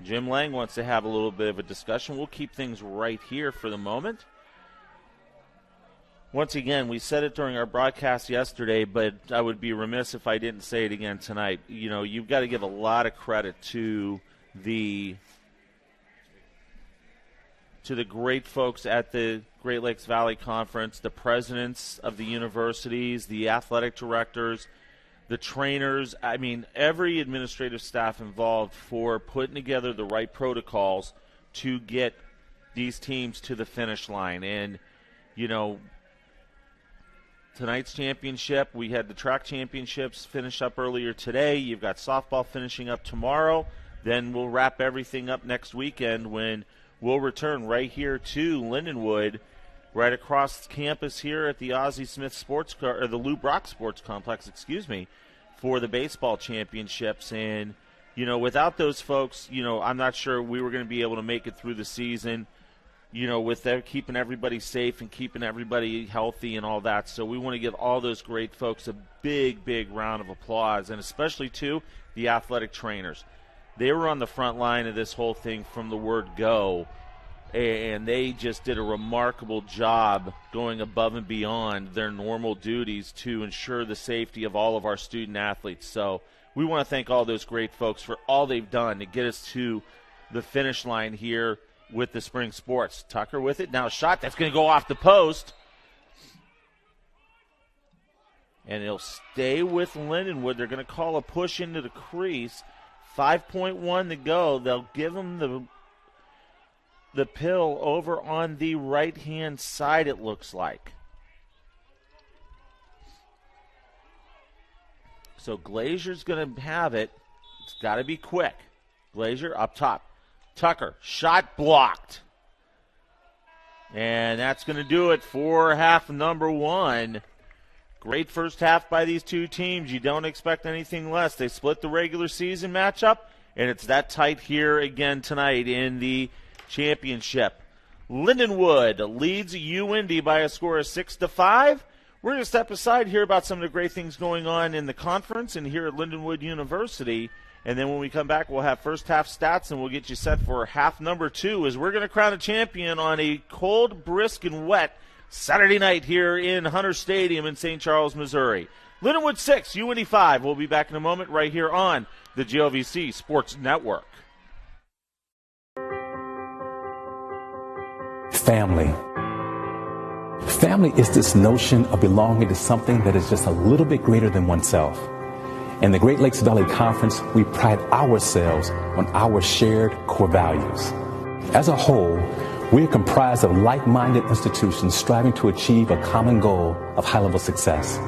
Jim Lang wants to have a little bit of a discussion. We'll keep things right here for the moment. Once again, we said it during our broadcast yesterday, but I would be remiss if I didn't say it again tonight. You know, you've got to give a lot of credit to the great folks at the Great Lakes Valley Conference, the presidents of the universities, the athletic directors, the trainers. I mean, every administrative staff involved for putting together the right protocols to get these teams to the finish line. And, you know, tonight's championship, we had the track championships finish up earlier today. You've got softball finishing up tomorrow. Then we'll wrap everything up next weekend when we'll return right here to Lindenwood, right across campus here at the Ozzie Smith or the Lou Brock Sports Complex, for the baseball championships. And, you know, without those folks, you know, I'm not sure we were going to be able to make it through the season, you know, with them keeping everybody safe and keeping everybody healthy and all that. So we want to give all those great folks a big, big round of applause, and especially, too, the athletic trainers. They were on the front line of this whole thing from the word go, and they just did a remarkable job going above and beyond their normal duties to ensure the safety of all of our student athletes. So we want to thank all those great folks for all they've done to get us to the finish line here with the spring sports. Tucker with it. Now a shot that's going to go off the post. And it'll stay with Lindenwood. They're going to call a push into the crease. 5.1 to go. They'll give them the pill over on the right-hand side, it looks like. So Glazier's going to have it. It's got to be quick. Glazier up top. Tucker, shot blocked. And that's going to do it for half number one. Great first half by these two teams. You don't expect anything less. They split the regular season matchup, and it's that tight here again tonight in the championship. Lindenwood leads UIndy by a score of 6-5. We're going to step aside, hear about some of the great things going on in the conference and here at Lindenwood University. And then when we come back, we'll have first half stats, and we'll get you set for half number two as we're going to crown a champion on a cold, brisk, and wet Saturday night here in Hunter Stadium in St. Charles, Missouri. Lindenwood 6, UIndy 5. We'll be back in a moment right here on the GLVC Sports Network. Family. Family is this notion of belonging to something that is just a little bit greater than oneself. In the Great Lakes Valley Conference, we pride ourselves on our shared core values. As a whole, we are comprised of like-minded institutions striving to achieve a common goal of high-level success.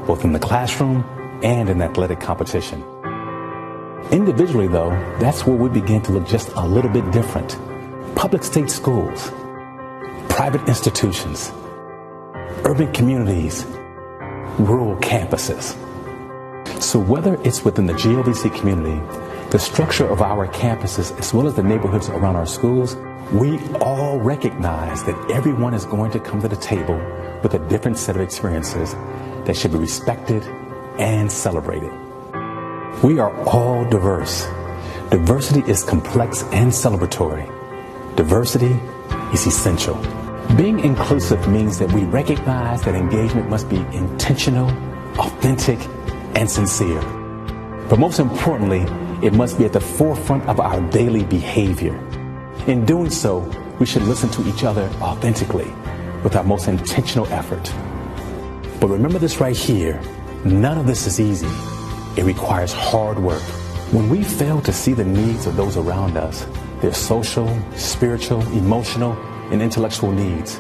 both in the classroom and in athletic competition. Individually, though, that's where we begin to look just a little bit different. Public state schools, private institutions, urban communities, rural campuses. So whether it's within the GLVC community, the structure of our campuses, as well as the neighborhoods around our schools, we all recognize that everyone is going to come to the table with a different set of experiences that should be respected and celebrated. We are all diverse. Diversity is complex and celebratory. Diversity is essential. Being inclusive means that we recognize that engagement must be intentional, authentic, and sincere. But most importantly, it must be at the forefront of our daily behavior. In doing so, we should listen to each other authentically with our most intentional effort. But remember this right here, none of this is easy. It requires hard work. When we fail to see the needs of those around us, their social, spiritual, emotional, and intellectual needs,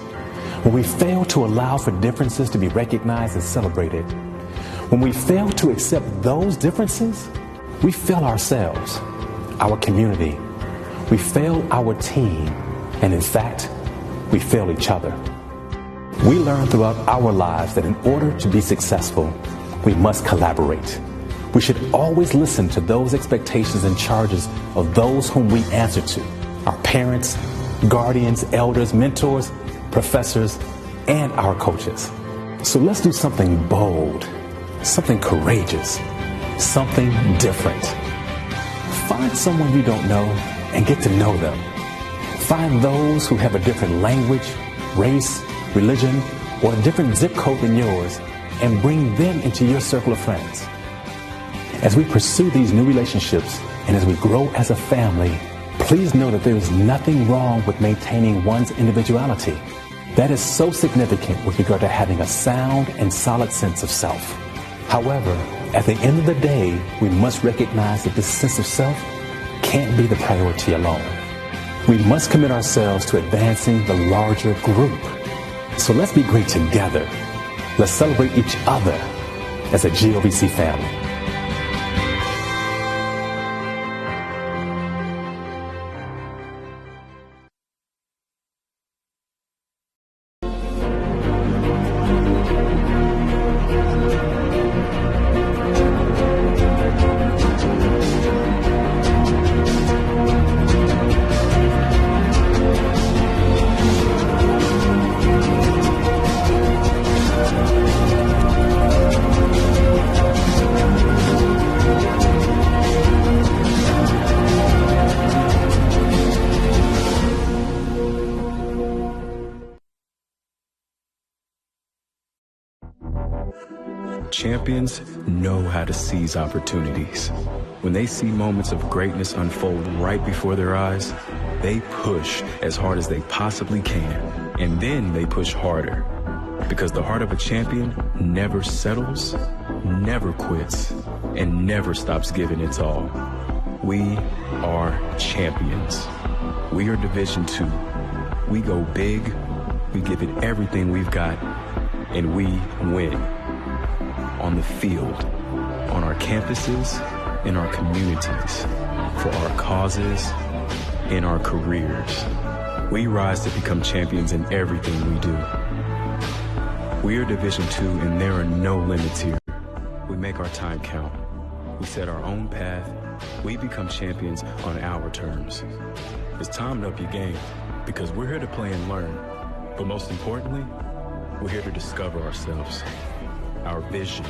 when we fail to allow for differences to be recognized and celebrated, when we fail to accept those differences, we fail ourselves, our community, we fail our team, and in fact, we fail each other. We learn throughout our lives that in order to be successful, we must collaborate. We should always listen to those expectations and charges of those whom we answer to, our parents, guardians, elders, mentors, professors, and our coaches. So let's do something bold, something courageous, something different. Find someone you don't know and get to know them. Find those who have a different language, race, religion, or a different zip code than yours and bring them into your circle of friends. As we pursue these new relationships and as we grow as a family, please know that there is nothing wrong with maintaining one's individuality. That is so significant with regard to having a sound and solid sense of self. However, at the end of the day, we must recognize that this sense of self can't be the priority alone. We must commit ourselves to advancing the larger group. So let's be great together. Let's celebrate each other as a GLVC family. Champions know how to seize opportunities. When they see moments of greatness unfold right before their eyes, they push as hard as they possibly can, and then they push harder. Because the heart of a champion never settles, never quits, and never stops giving its all. We are champions. We are Division II. We go big, we give it everything we've got, and we win. On the field, on our campuses, in our communities, for our causes, in our careers. We rise to become champions in everything we do. We are Division II, and there are no limits here. We make our time count. We set our own path. We become champions on our terms. It's time to up your game, because we're here to play and learn. But most importantly, we're here to discover ourselves. Our vision,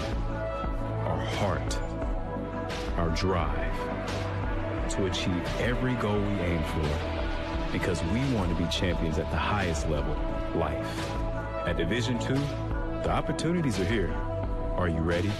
our heart, our drive to achieve every goal we aim for, because we want to be champions at the highest level, life. At Division II, the opportunities are here. Are you ready?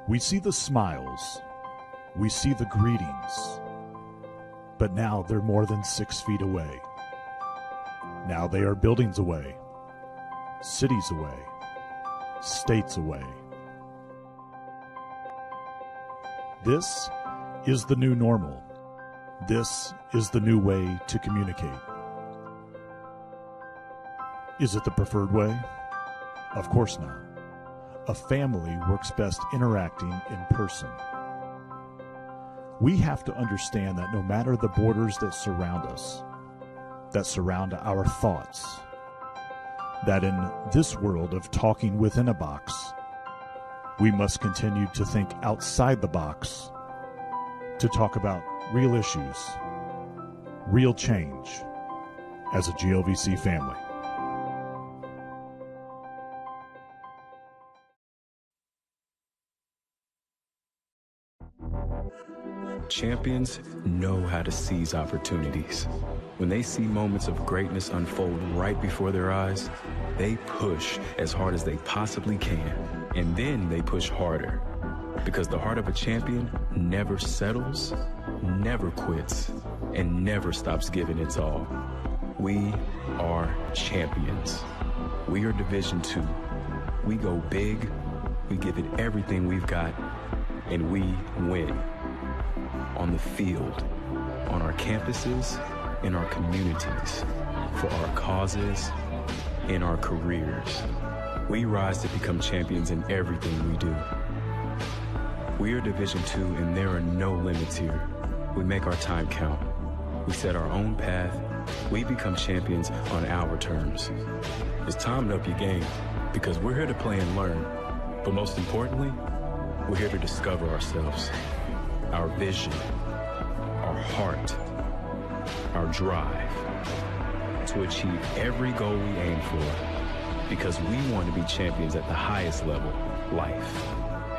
We see the smiles, we see the greetings, but now they're more than 6 feet away. Now they are buildings away, cities away, states away. This is the new normal. This is the new way to communicate. Is it the preferred way? Of course not. A family works best interacting in person. We have to understand that no matter the borders that surround us, that surround our thoughts, that in this world of talking within a box, we must continue to think outside the box to talk about real issues, real change as a GLVC family. Champions know how to seize opportunities. When they see moments of greatness unfold right before their eyes, they push as hard as they possibly can. And then they push harder. Because the heart of a champion never settles, never quits, and never stops giving its all. We are champions. We are Division II. We go big, we give it everything we've got, and we win. On the field, on our campuses, in our communities, for our causes, in our careers. We rise to become champions in everything we do. We are Division II, and there are no limits here. We make our time count. We set our own path. We become champions on our terms. It's time to up your game, because we're here to play and learn. But most importantly, we're here to discover ourselves, our vision, our heart, our drive, to achieve every goal we aim for, because we want to be champions at the highest level, life.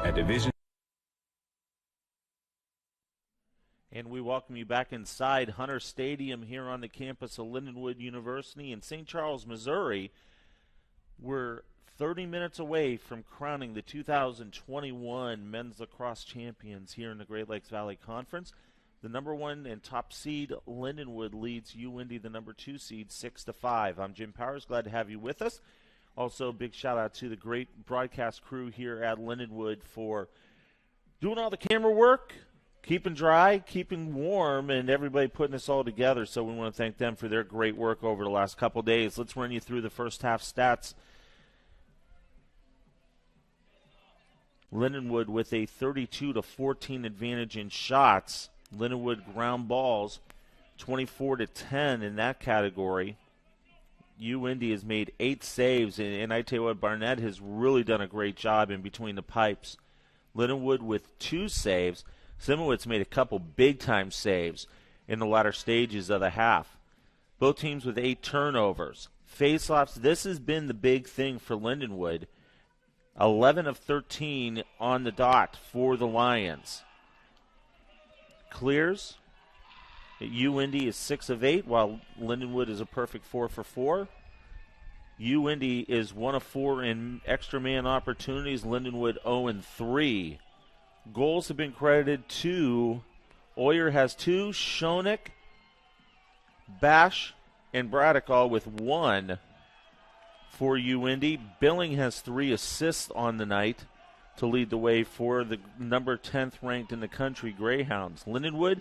At Division. And we welcome you back inside Hunter Stadium here on the campus of Lindenwood University in St. Charles, Missouri. We're 30 minutes away from crowning the 2021 men's lacrosse champions here in the Great Lakes Valley Conference. The number 1 and top seed, Lindenwood, leads Indy, the number 2 seed, 6-5. I'm Jim Powers. Glad to have you with us. Also, big shout out to the great broadcast crew here at Lindenwood for doing all the camera work, keeping dry, keeping warm, and everybody putting this all together. So we want to thank them for their great work over the last couple days. Let's run you through the first half stats. Lindenwood with a 32-14 advantage in shots. Lindenwood ground balls 24-10 in that category. Indy has made 8 saves, and I tell you what, Barnett has really done a great job in between the pipes. Lindenwood with 2 saves. Simowitz made a couple big-time saves in the latter stages of the half. Both teams with 8 turnovers. Face-offs, this has been the big thing for Lindenwood. 11 of 13 on the dot for the Lions. Clears, Indy is 6 of 8, while Lindenwood is a perfect 4 for 4. Indy is 1 of 4 in extra man opportunities. Lindenwood 0 and 3. Goals have been credited to Oyer has 2, Schoeneck, Bash, and Braddock all with 1 for Indy. Billing has 3 assists on the night to lead the way for the number 10th ranked in the country Greyhounds. Lindenwood,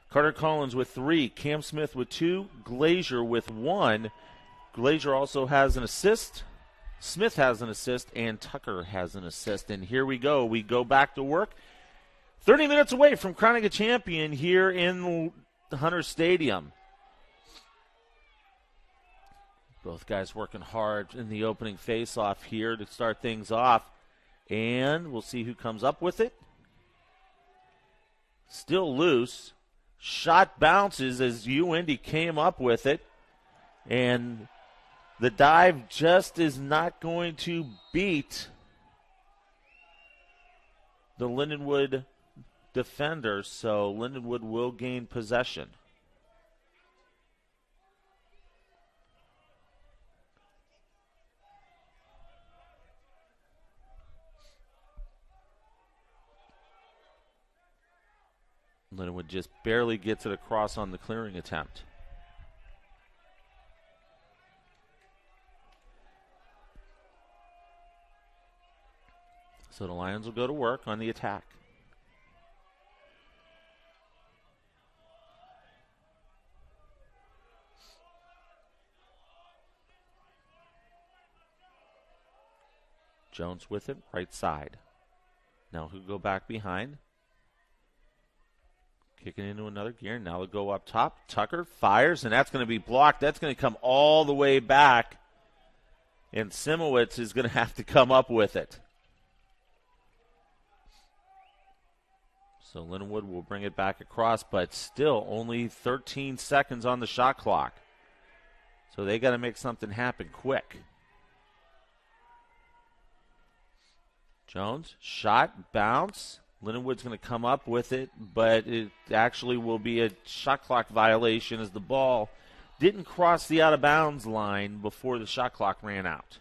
Carter Collins with 3, Cam Smith with 2, Glazier with 1. Glazier also has an assist. Smith has an assist, and Tucker has an assist. And here we go. We go back to work. 30 minutes away from crowning a champion here in Hunter Stadium. Both guys working hard in the opening face-off here to start things off. And we'll see who comes up with it. Still loose. Shot bounces as Indy came up with it. And the dive just is not going to beat the Lindenwood defender, so Lindenwood will gain possession. Lindenwood just barely gets it across on the clearing attempt. So the Lions will go to work on the attack. Jones with it, right side. Now he'll go back behind. Kicking into another gear. Now they'll go up top. Tucker fires, and that's going to be blocked. That's going to come all the way back. And Simowitz is going to have to come up with it. So Lindenwood will bring it back across, but still only 13 seconds on the shot clock. So they got to make something happen quick. Jones, shot, bounce. Lindenwood's going to come up with it, but it actually will be a shot clock violation as the ball didn't cross the out-of-bounds line before the shot clock ran out.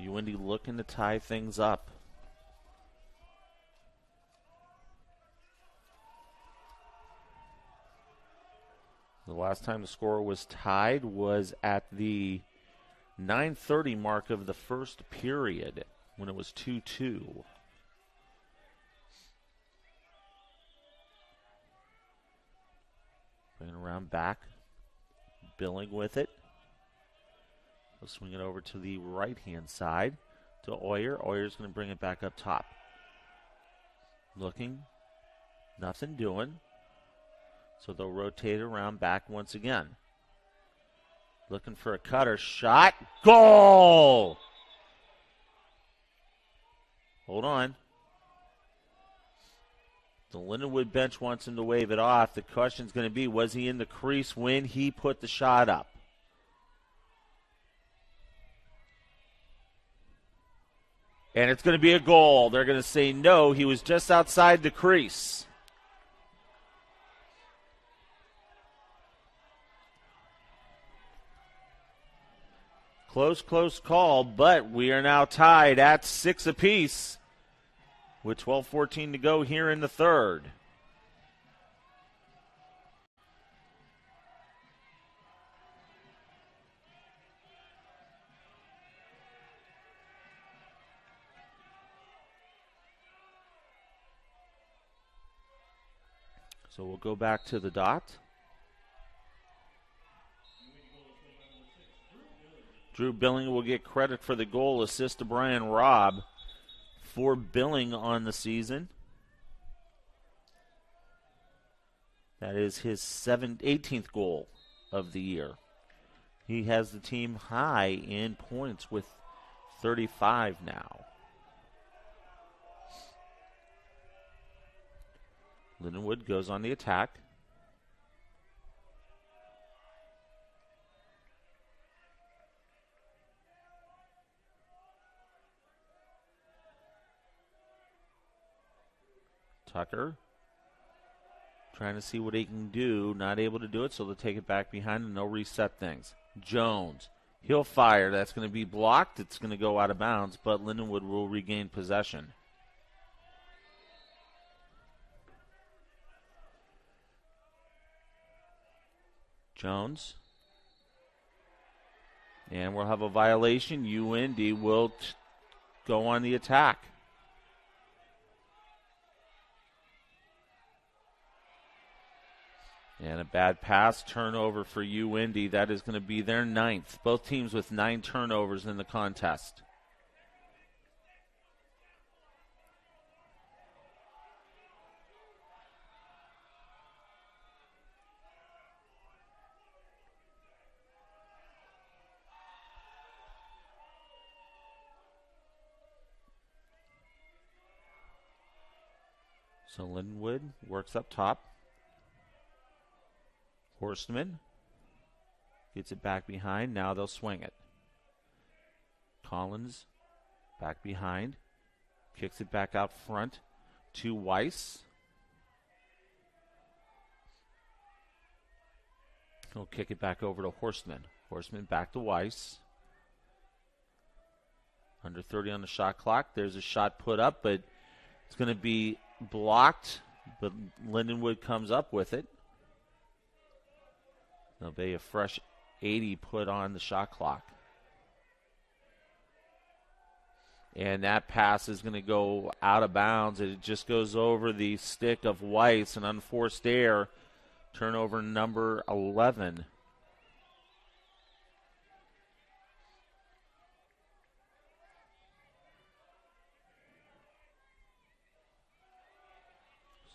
UIndy looking to tie things up. The last time the score was tied was at the 9:30 mark of the first period when it was 2-2. Bringing around back. Billing with it. We'll swing it over to the right-hand side to Oyer. Oyer's going to bring it back up top. Looking. Nothing doing. So they'll rotate around back once again. Looking for a cutter. Shot. Goal! Hold on. The Lindenwood bench wants him to wave it off. The question's going to be, was he in the crease when he put the shot up? And it's going to be a goal. They're going to say no, he was just outside the crease. Close call, but we are now tied at 6 apiece with 12:14 to go here in the third. So we'll go back to the dot. Drew Billing will get credit for the goal, assist to Brian Robb for Billing on the season. That is his 18th goal of the year. He has the team high in points with 35 now. Lindenwood goes on the attack. Tucker trying to see what he can do. Not able to do it, so they'll take it back behind and they'll reset things. Jones, he'll fire. That's going to be blocked. It's going to go out of bounds, but Lindenwood will regain possession. Jones. And we'll have a violation. UIndy will go on the attack. And a bad pass, turnover for UIndy. That is going to be their 9th. Both teams with 9 turnovers in the contest. So Lindenwood works up top. Horstman gets it back behind. Now they'll swing it. Collins back behind. Kicks it back out front to Weiss. He'll kick it back over to Horstman. Horstman back to Weiss. Under 30 on the shot clock. There's a shot put up, but it's going to be blocked. But Lindenwood comes up with it. There'll be a fresh 80 put on the shot clock. And that pass is going to go out of bounds. It just goes over the stick of Weiss, an unforced error. Turnover number 11.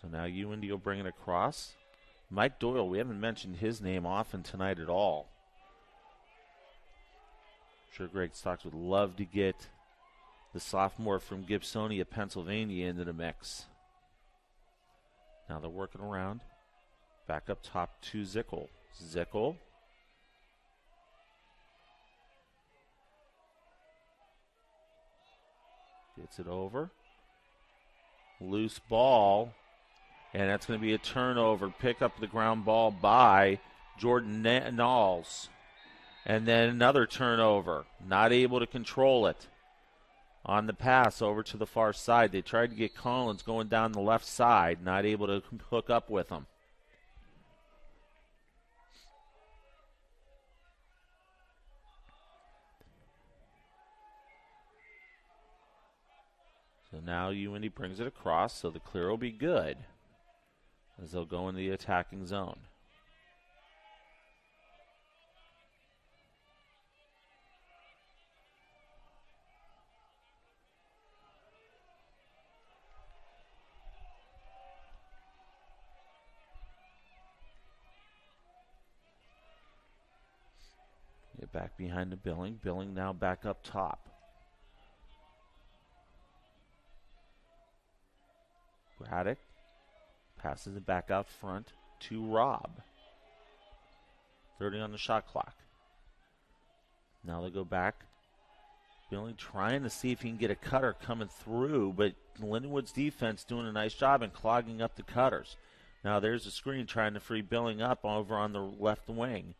So now UND will bring it across. Mike Doyle, we haven't mentioned his name often tonight at all. I'm sure Greg Stocks would love to get the sophomore from Gibsonia, Pennsylvania, into the mix. Now they're working around. Back up top to Zickel. Zickel. Gets it over. Loose ball. And that's going to be a turnover. Pick up the ground ball by Jordan Knowles. And then another turnover. Not able to control it. On the pass over to the far side. They tried to get Collins going down the left side. Not able to hook up with him. So now UND brings it across, so the clear will be good as they'll go in the attacking zone. Get back behind the Billing. Billing now back up top. Braddock passes it back out front to Robb. 30 on the shot clock. Now they go back. Billing trying to see if he can get a cutter coming through, but Lindenwood's defense doing a nice job in clogging up the cutters. Now there's a screen trying to free Billing up over on the left wing.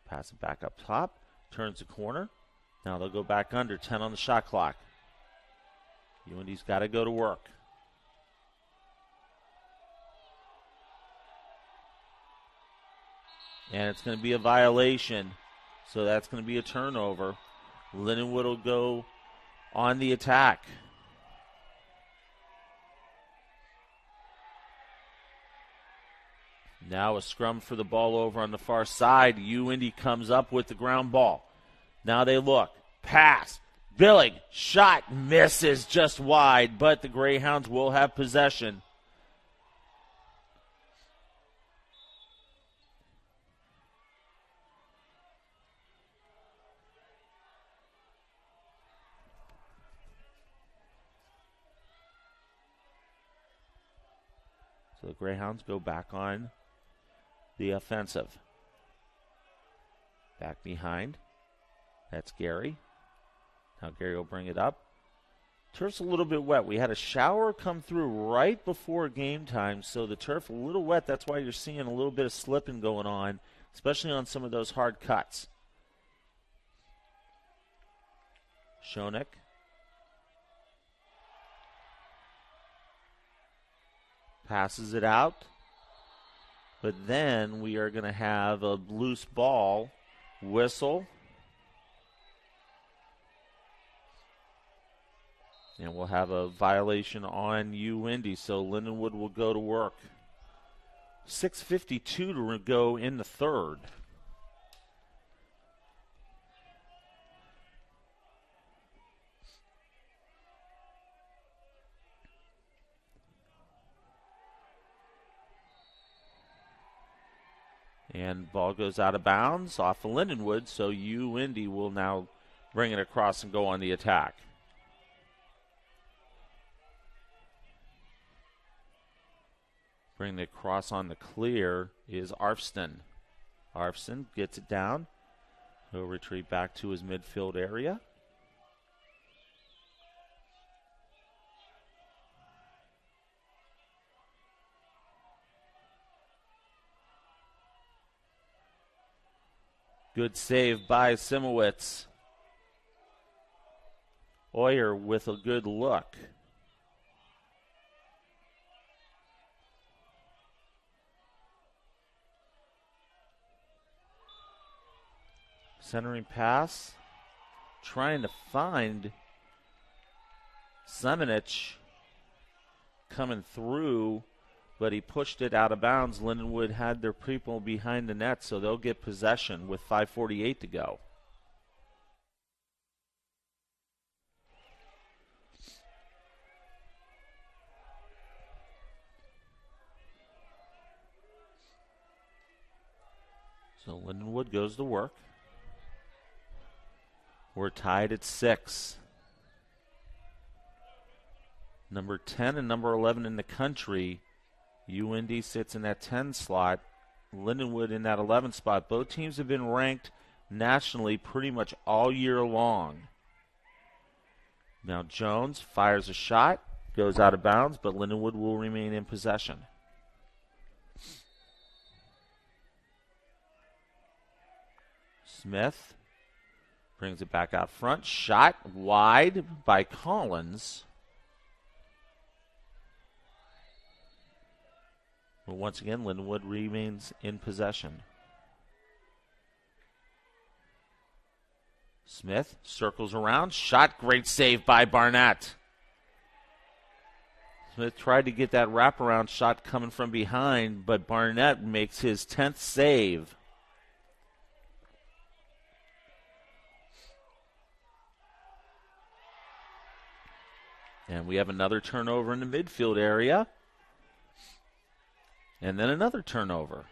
Pass it back up top. Turns the corner. Now they'll go back under. 10 on the shot clock. UND's got to go to work. And it's going to be a violation. So that's going to be a turnover. Lindenwood will go on the attack. Now a scrum for the ball over on the far side. UND comes up with the ground ball. Now they look. Pass. Billing. Shot. Misses just wide. But the Greyhounds will have possession. So the Greyhounds go back on the offensive. Back behind. That's Gary. Now Gary will bring it up. Turf's a little bit wet. We had a shower come through right before game time, so the turf a little wet. That's why you're seeing a little bit of slipping going on, especially on some of those hard cuts. Schoeneck. Passes it out. But then we are going to have a loose ball. Whistle. And we'll have a violation on UND, so Lindenwood will go to work. 6:52 to go in the third. And ball goes out of bounds off of Lindenwood, so UND will now bring it across and go on the attack. Bringing it across on the clear is Arfston. Arfston gets it down. He'll retreat back to his midfield area. Good save by Simowitz. Oyer with a good look. Centering pass. Trying to find Semenich coming through, but he pushed it out of bounds. Lindenwood had their people behind the net, so they'll get possession with 5:48 to go. So Lindenwood goes to work. We're tied at 6. Number 10 and number 11 in the country. Indy sits in that 10 slot. Lindenwood in that 11 spot. Both teams have been ranked nationally pretty much all year long. Now Jones fires a shot, goes out of bounds, but Lindenwood will remain in possession. Smith brings it back out front. Shot wide by Collins. But once again, Lindenwood remains in possession. Smith circles around. Shot, great save by Barnett. Smith tried to get that wraparound shot coming from behind, but Barnett makes his 10th save. And we have another turnover in the midfield area. And then another turnover.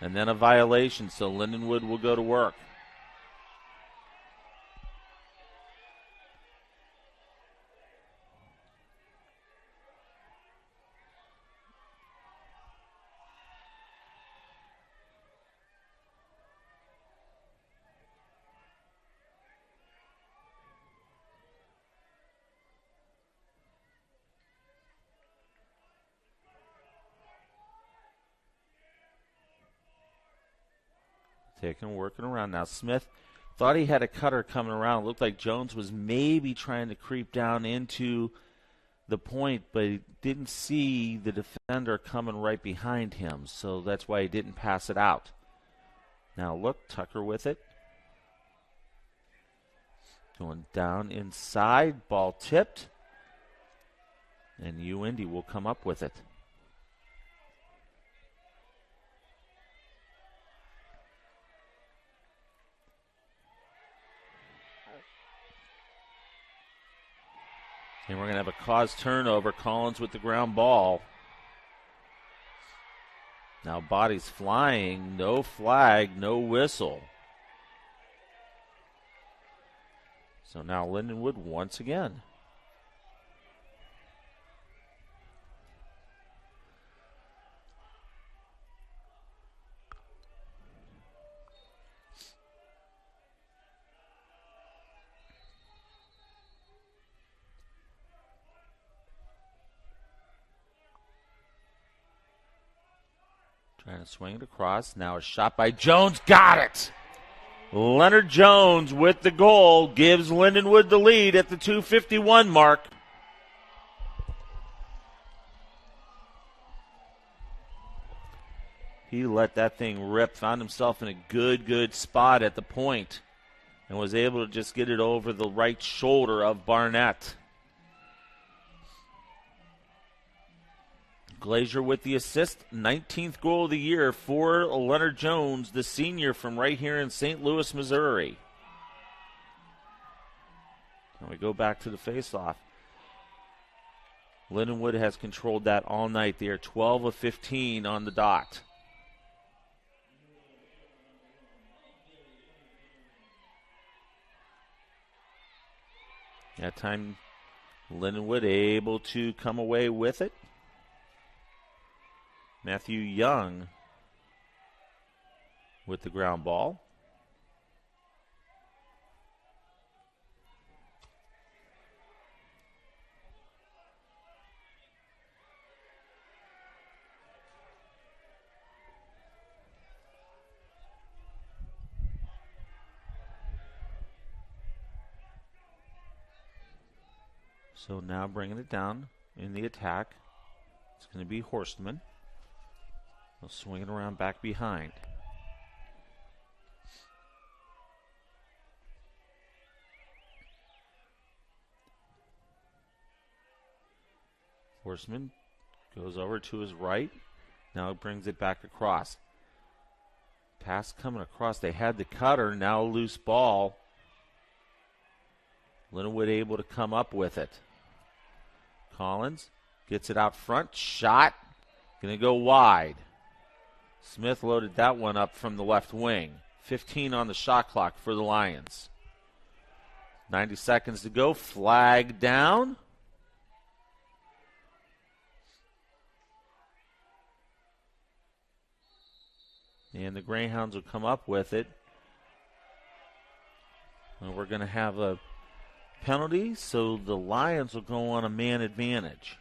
And then a violation, so Lindenwood will go to work. Working around now. Smith thought he had a cutter coming around. It looked like Jones was maybe trying to creep down into the point, but he didn't see the defender coming right behind him, so that's why he didn't pass it out. Now look, Tucker with it. Going down inside, ball tipped, and Indy will come up with it. And we're going to have a cause turnover. Collins with the ground ball. Now bodies flying. No flag, no whistle. So now Lindenwood once again. Trying to swing it across. Now a shot by Jones. Got it! Leonard Jones with the goal gives Lindenwood the lead at the 2:51 mark. He let that thing rip, found himself in a good spot at the point, and was able to just get it over the right shoulder of Barnett. Glazier with the assist, 19th goal of the year for Leonard Jones, the senior from right here in St. Louis, Missouri. And we go back to the faceoff. Lindenwood has controlled that all night. They are 12 of 15 on the dot. That time, Lindenwood able to come away with it. Matthew Young with the ground ball. So now bringing it down in the attack. It's going to be Horstman. They'll swing it around back behind. Horstman goes over to his right. Now brings it back across. Pass coming across. They had the cutter. Now a loose ball. Lindenwood able to come up with it. Collins gets it out front. Shot. Going to go wide. Smith loaded that one up from the left wing. 15 on the shot clock for the Lions. 90 seconds to go. Flag down. And the Greyhounds will come up with it. And we're going to have a penalty, so the Lions will go on a man advantage.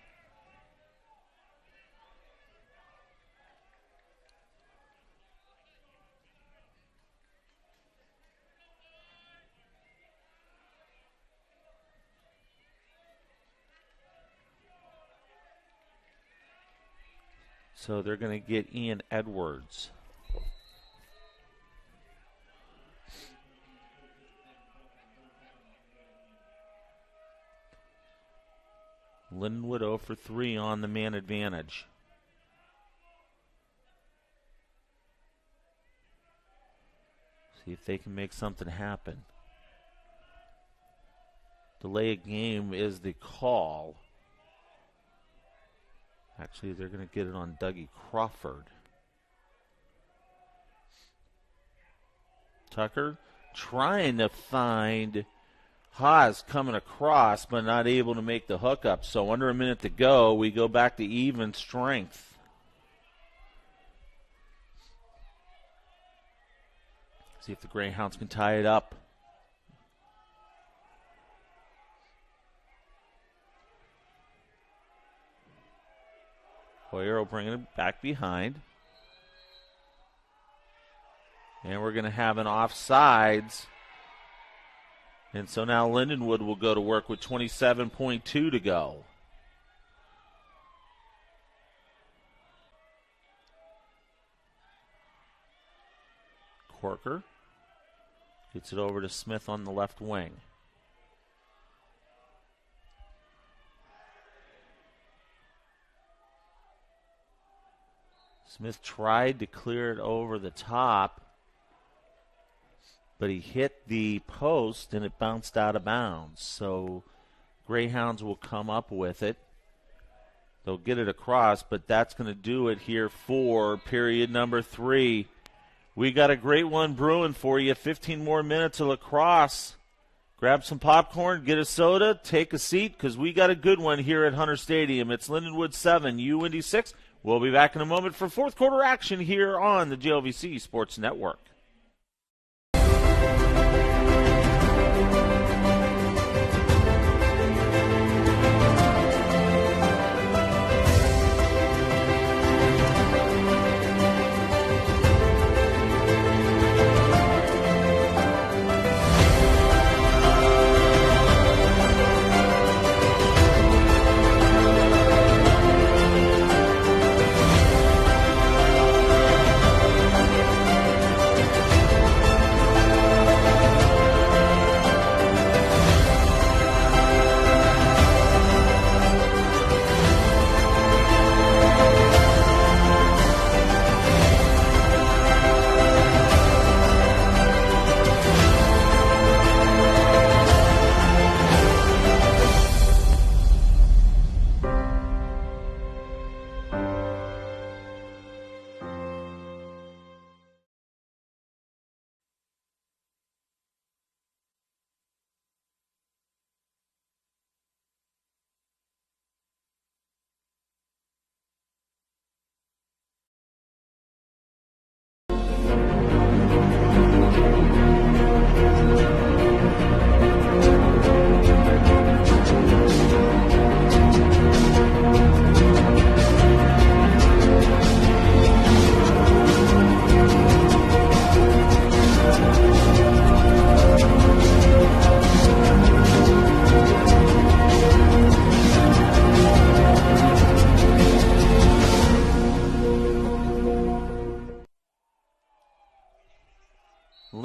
So they're going to get Ian Edwards. Lindenwood 0 for 3 on the man advantage. See if they can make something happen. Delay a game is the call. Actually, they're going to get it on Dougie Crawford. Tucker trying to find Haas coming across, but not able to make the hookup. So under a minute to go, we go back to even strength. See if the Greyhounds can tie it up. Hoyer bringing it back behind. And we're going to have an offsides. And so now Lindenwood will go to work with 27.2 to go. Corker gets it over to Smith on the left wing. Smith tried to clear it over the top, but he hit the post and it bounced out of bounds. So Greyhounds will come up with it. They'll get it across, but that's going to do it here for period number 3. We got a great one brewing for you. 15 more minutes of lacrosse. Grab some popcorn, get a soda, take a seat, because we got a good one here at Hunter Stadium. It's Lindenwood 7, Indy 6. We'll be back in a moment for fourth quarter action here on the GLVC Sports Network.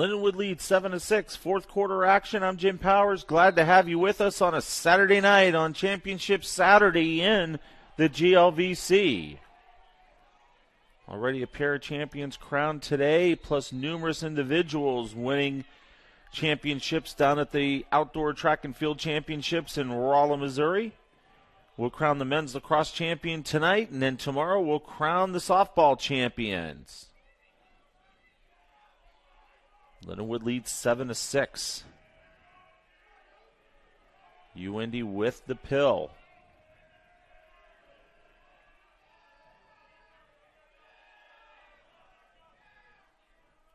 Lindenwood leads 7-6. Fourth quarter action. I'm Jim Powers. Glad to have you with us on a Saturday night on Championship Saturday in the GLVC. Already a pair of champions crowned today, plus numerous individuals winning championships down at the Outdoor Track and Field Championships in Rolla, Missouri. We'll crown the men's lacrosse champion tonight, and then tomorrow we'll crown the softball champions. Lindenwood leads 7-6. Indy with the pill.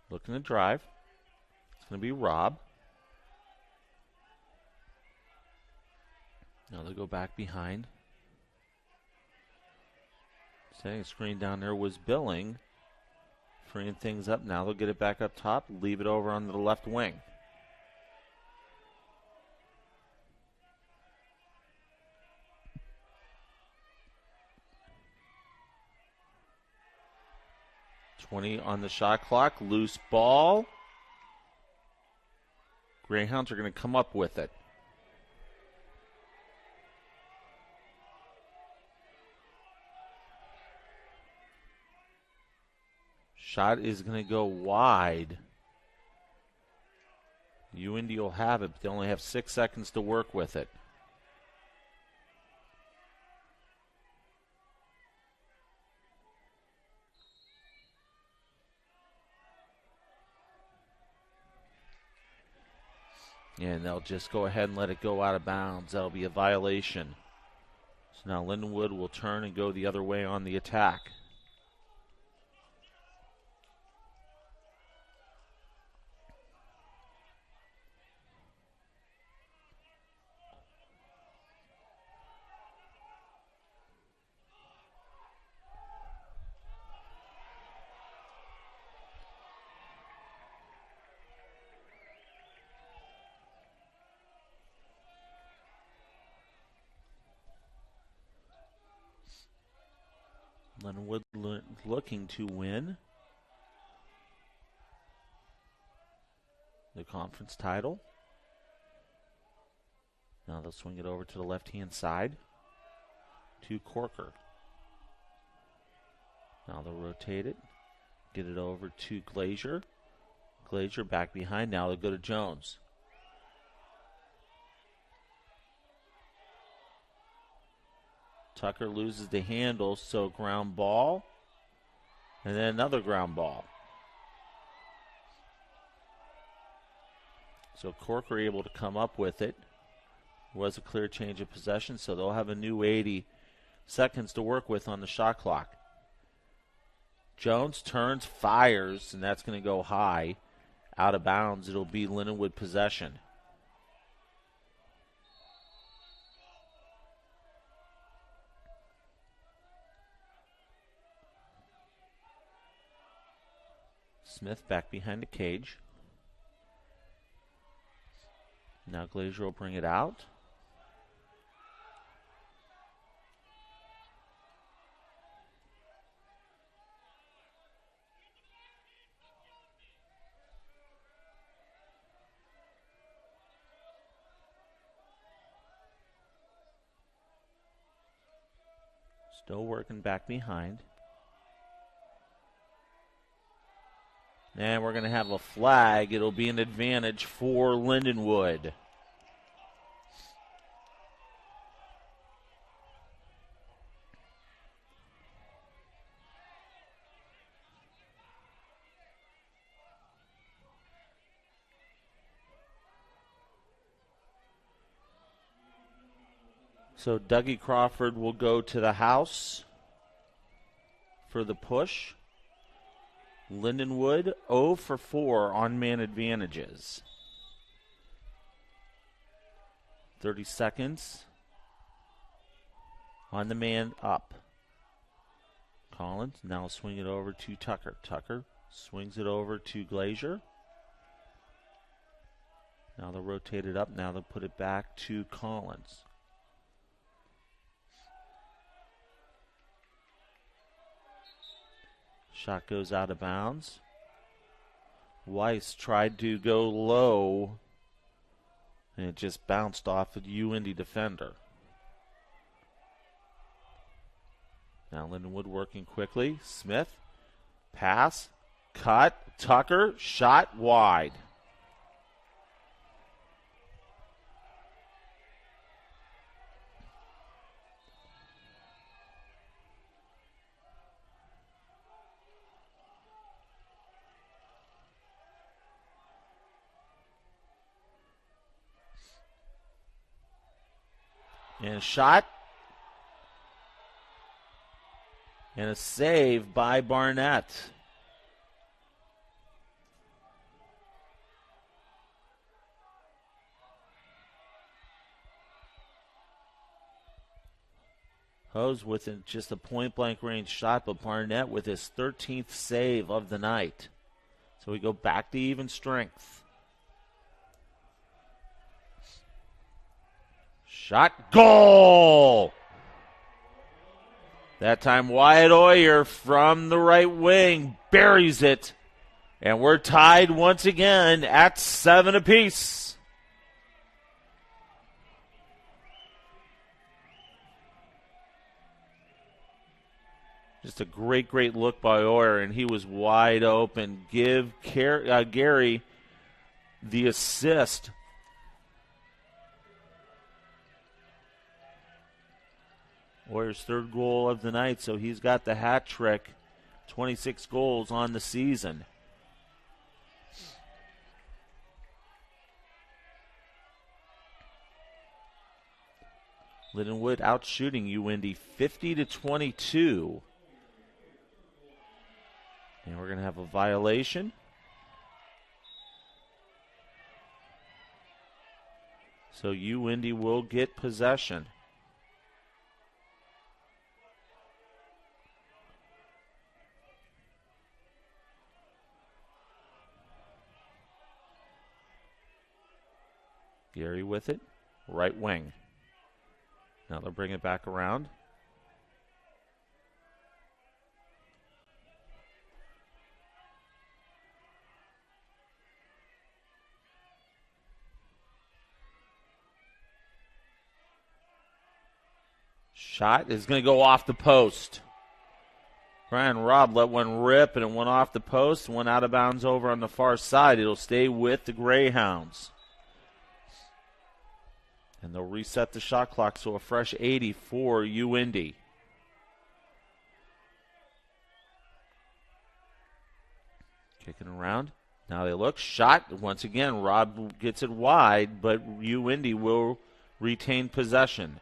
Looking to drive. It's going to be Rob. Now they'll go back behind. Setting a screen down there was Billing. Freeing things up now. They'll get it back up top. Leave it over on the left wing. .20 on the shot clock. Loose ball. Greyhounds are going to come up with it. Shot is going to go wide. Indy will have it, but they only have 6 seconds to work with it. And they'll just go ahead and let it go out of bounds. That'll be a violation. So now Lindenwood will turn and go the other way on the attack. Lindenwood looking to win the conference title. Now they'll swing it over to the left-hand side to Corker. Now they'll rotate it, get it over to Glazier. Glazier back behind. Now they'll go to Jones. Tucker loses the handle, so ground ball. And then another ground ball. So Corker able to come up with it. Was a clear change of possession, so they'll have a new 80 seconds to work with on the shot clock. Jones turns, fires, and that's going to go high. Out of bounds. It'll be Lindenwood possession. Smith back behind the cage. Now Glazier will bring it out. Still working back behind. And we're going to have a flag. It'll be an advantage for Lindenwood. So Dougie Crawford will go to the house for the push. Lindenwood 0 for 4 on man advantages. 30 seconds on the man up. Collins now swing it over to Tucker. Tucker swings it over to Glazier. Now they'll rotate it up. Now they'll put it back to Collins. Shot goes out of bounds. Weiss tried to go low, and it just bounced off of the Indy defender. Now Lindenwood working quickly. Smith, pass, cut, Tucker, shot wide. And a shot. And a save by Barnett. Hose with just a point-blank range shot, but Barnett with his 13th save of the night. So we go back to even strength. Shot, goal! That time Wyatt Oyer from the right wing buries it. And we're tied once again at 7 apiece. Just a great, great look by Oyer, and he was wide open. Give Gary the assist. Oyer's third goal of the night, so he's got the hat trick. 26 goals on the season. Lindenwood out shooting Indy 50-22. And we're going to have a violation. So Indy will get possession. Gary with it, right wing. Now they'll bring it back around. Shot is going to go off the post. Brian Robb let one rip, and it went off the post, went out of bounds over on the far side. It'll stay with the Greyhounds. And they'll reset the shot clock, so a fresh 80 for Indy. Kicking around. Now they look. Shot. Once again, Robb gets it wide, but Indy will retain possession.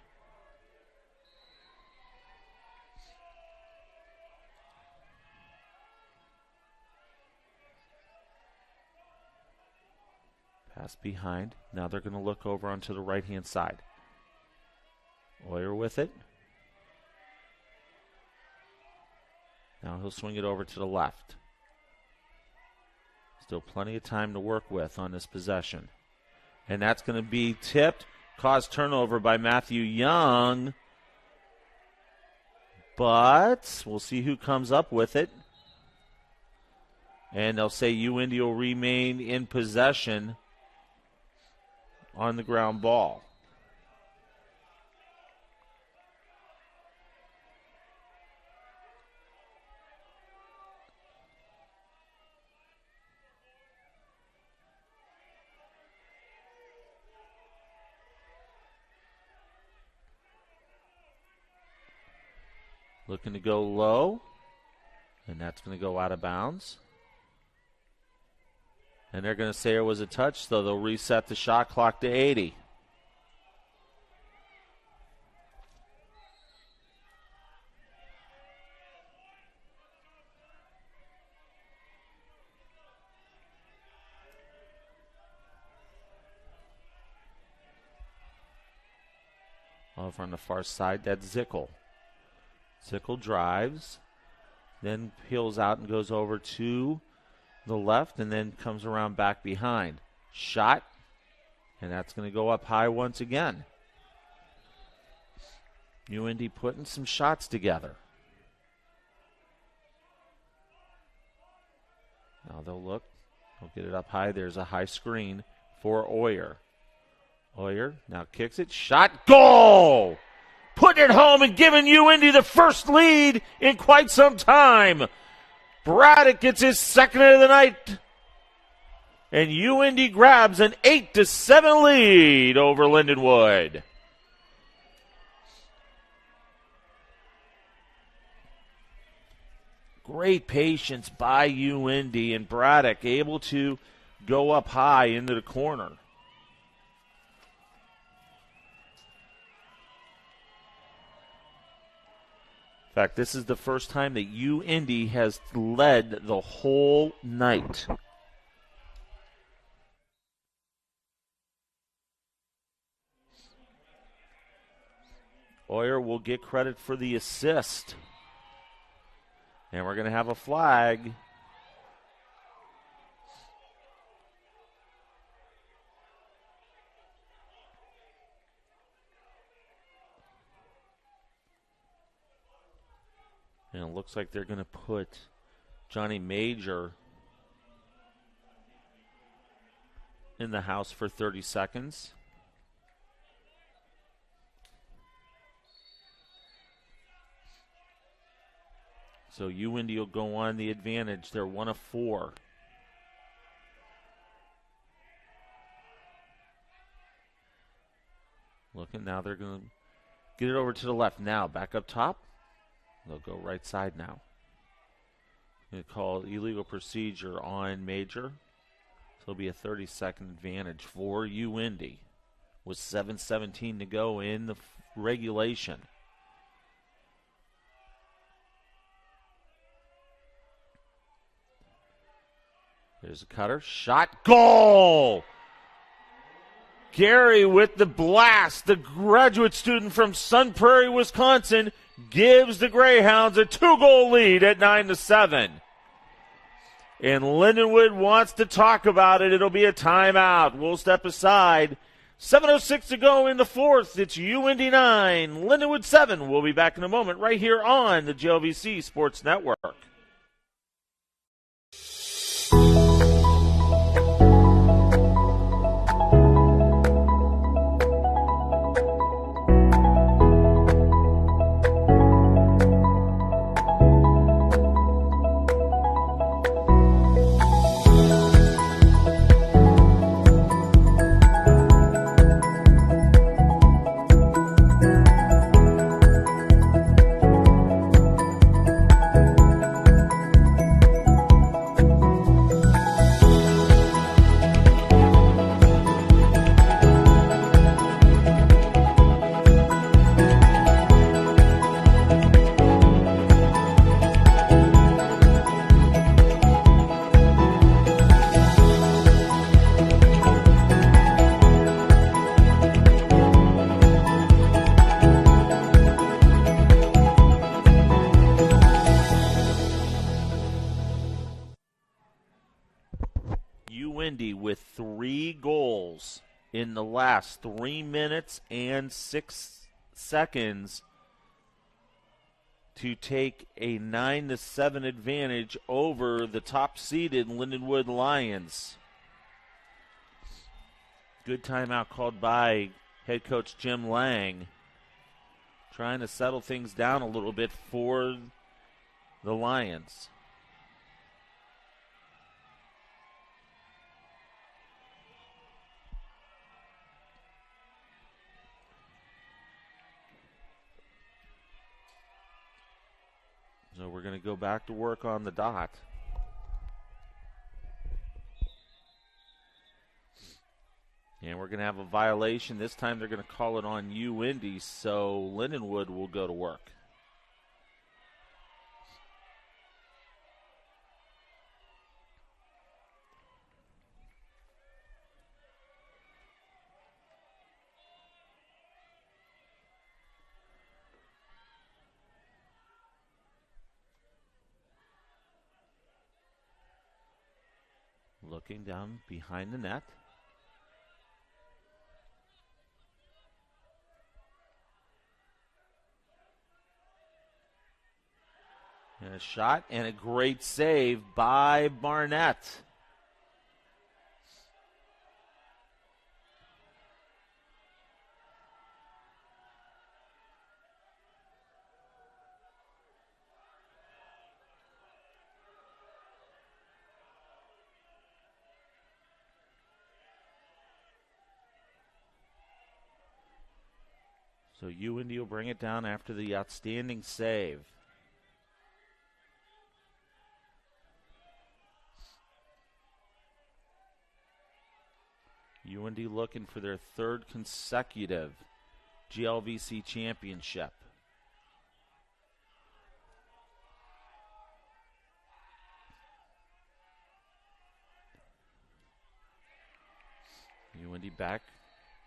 Pass behind. Now they're going to look over onto the right-hand side. Oyer with it. Now he'll swing it over to the left. Still plenty of time to work with on this possession. And that's going to be tipped. Caused turnover by Matthew Young. But we'll see who comes up with it. And they'll say Indy will remain in possession on the ground ball. Looking to go low, and that's going to go out of bounds. And they're going to say it was a touch, so they'll reset the shot clock to 80. Over on the far side, that's Zickel. Zickel drives, then peels out and goes over to the left, and then comes around back behind. Shot, and that's going to go up high once again. Indy putting some shots together. Now they'll look We'll get it up high. There's a high screen for Oyer. Oyer now kicks it. Shot. Goal! Putting it home and giving Indy the first lead in quite some time. Braddock gets his second of the night. And Indy grabs an 8-7 lead over Lindenwood. Great patience by Indy, and Braddock able to go up high into the corner. In fact, this is the first time that Indy has led the whole night. Oyer will get credit for the assist. And we're going to have a flag. And it looks like they're going to put Johnny Major in the house for 30 seconds. So Indy will go on the advantage. They're 1 of 4. Looking now, they're going to get it over to the left now. Back up top. They'll go right side now. They call illegal procedure on Major. So it'll be a 30-second advantage for Indy with 7:17 to go in the regulation. There's a cutter. Shot. Goal! Gary with the blast. The graduate student from Sun Prairie, Wisconsin, gives the Greyhounds a 2-goal lead at 9-7. And Lindenwood wants to talk about it. It'll be a timeout. We'll step aside. 7:06 to go in the fourth. It's Indy 9, Lindenwood 7. We'll be back in a moment right here on the GLVC Sports Network. Indy with 3 goals in the last 3 minutes and 6 seconds to take a 9-7 advantage over the top-seeded Lindenwood Lions. Good timeout called by head coach Jim Lang, trying to settle things down a little bit for the Lions. So we're going to go back to work on the dot. And we're going to have a violation. This time they're going to call it on Indy, so Lindenwood will go to work. Looking down behind the net. And a shot and a great save by Barnett. So Indy will bring it down after the outstanding save. Indy looking for their third consecutive GLVC championship. Indy back,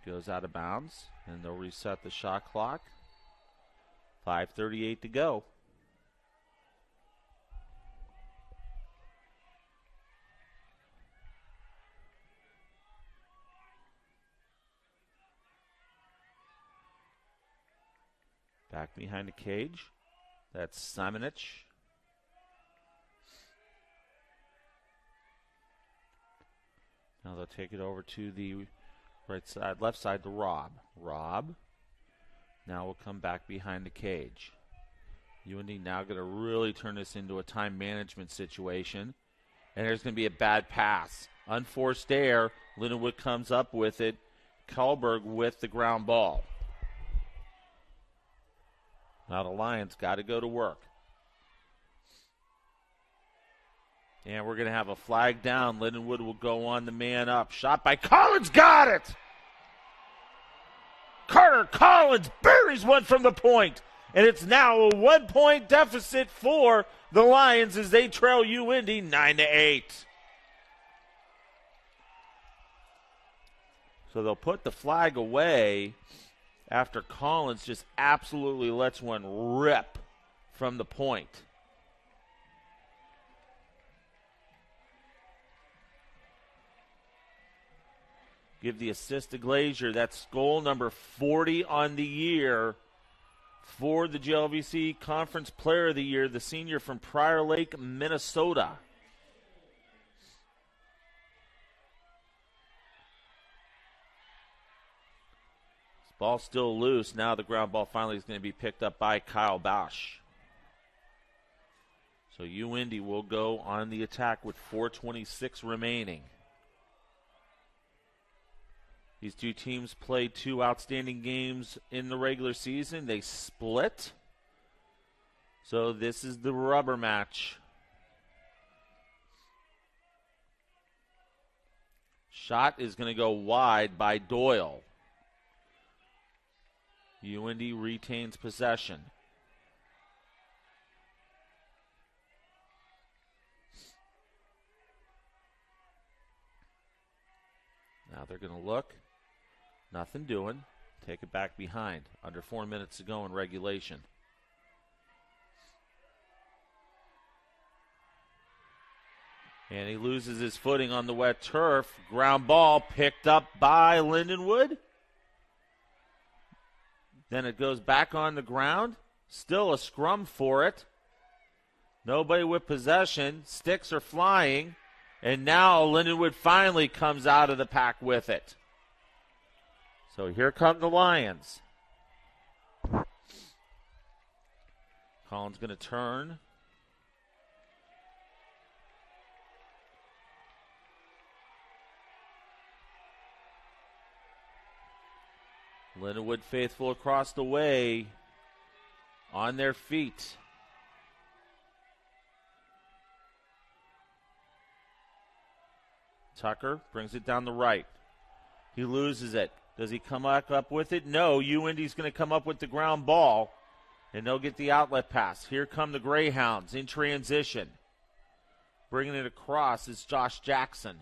goes out of bounds, and they'll reset the shot clock. 5:38 to go. Back behind the cage. That's Simonich. Now they'll take it over to the right side, left side to Rob. Rob now will come back behind the cage. Indy now going to really turn this into a time management situation. And there's going to be a bad pass. Unforced error. Lindenwood comes up with it. Kalberg with the ground ball. Now the Lions got to go to work. And we're going to have a flag down. Lindenwood will go on the man up. Shot by Collins. Got it! Carter Collins buries one from the point. And it's now a 1-point deficit for the Lions as they trail Indy 9-8. So they'll put the flag away after Collins just absolutely lets one rip from the point. Give the assist to Glazier. That's goal number 40 on the year for the GLVC Conference Player of the Year, the senior from Prior Lake, Minnesota. This ball's still loose. Now the ground ball finally is going to be picked up by Kyle Bosch. So Indy will go on the attack with 4:26 remaining. These two teams played two outstanding games in the regular season. They split. So this is the rubber match. Shot is going to go wide by Doyle. Indy retains possession. Now they're going to look. Nothing doing. Take it back behind. Under 4 minutes to go in regulation. And he loses his footing on the wet turf. Ground ball picked up by Lindenwood. Then it goes back on the ground. Still a scrum for it. Nobody with possession. Sticks are flying. And now Lindenwood finally comes out of the pack with it. So here come the Lions. Collins going to turn. Lindenwood faithful across the way. On their feet. Tucker brings it down the right. He loses it. Does he come back up with it? No. Indy's going to come up with the ground ball, and they'll get the outlet pass. Here come the Greyhounds in transition. Bringing it across is Josh Jackson.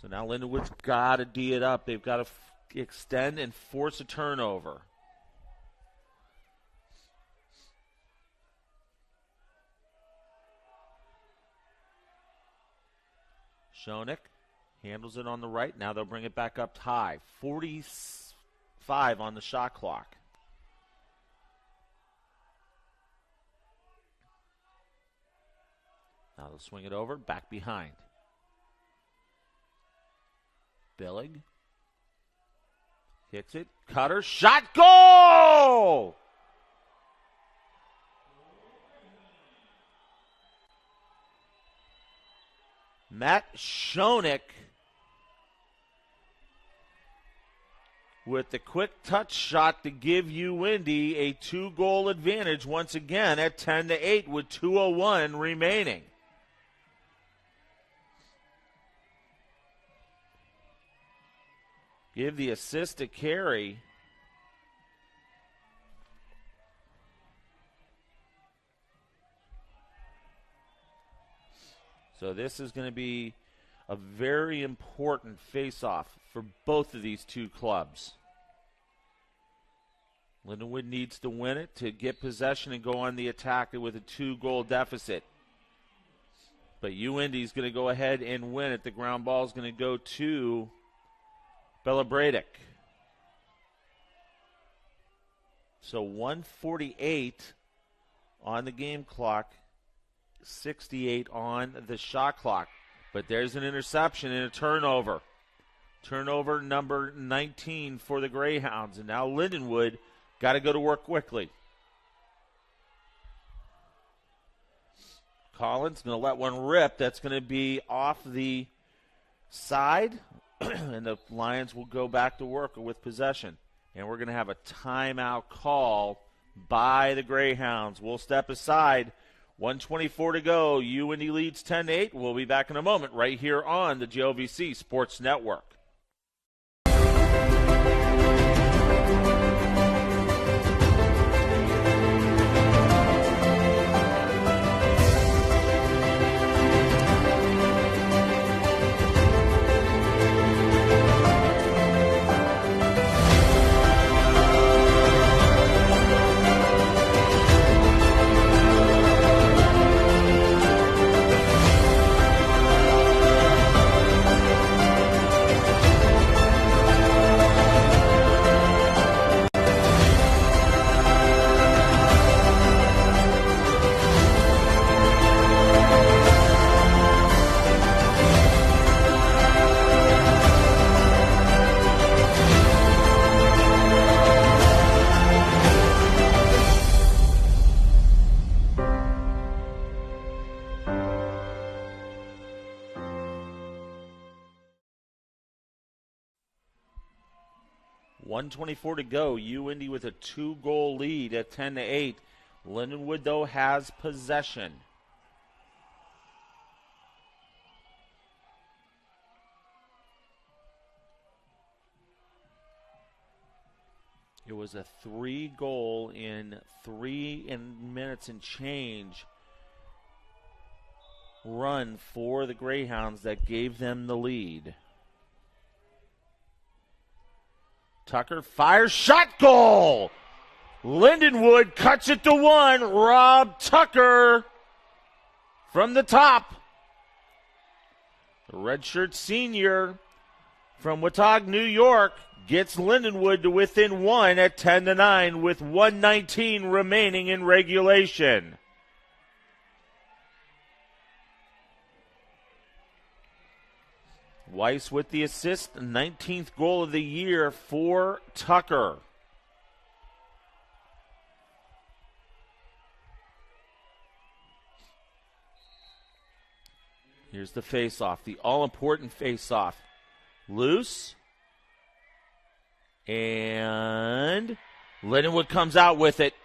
So now Lindenwood's got to D it up. They've got to extend and force a turnover. Schoeneck handles it on the right. Now they'll bring it back up high. 45 on the shot clock. Now they'll swing it over, back behind. Billig hits it. Cutter, shot, goal! Matt Schoeneck with the quick touch shot to give Indy a 2-goal advantage once again at 10-8 with 2:01 remaining. Give the assist to Carey. So this is going to be a very important face-off for both of these two clubs. Lindenwood needs to win it to get possession and go on the attack with a 2-goal deficit. But Indy's going to go ahead and win it. The ground ball is going to go to Belobradek. So 1:48 on the game clock, 68 on the shot clock. But there's an interception and a turnover. Turnover number 19 for the Greyhounds. And now Lindenwood got to go to work quickly. Collins going to let one rip. That's going to be off the side. And the Lions will go back to work with possession. And we're going to have a timeout call by the Greyhounds. We'll step aside. 1:24 to go. Indy leads 10-8. We'll be back in a moment right here on the GLVC Sports Network. .24 to go. Indy with a 2-goal lead at 10-8. Lindenwood, though, has possession. It was a 3-goal in 3 minutes and change run for the Greyhounds that gave them the lead. Tucker fires, shot, goal! Lindenwood cuts it to 1. Rob Tucker from the top. The redshirt senior from Watauga, New York, gets Lindenwood to within 1 at 10-9 with 1:19 remaining in regulation. Weiss with the assist, 19th goal of the year for Tucker. Here's the face-off, the all-important face-off. Loose. And Lindenwood comes out with it.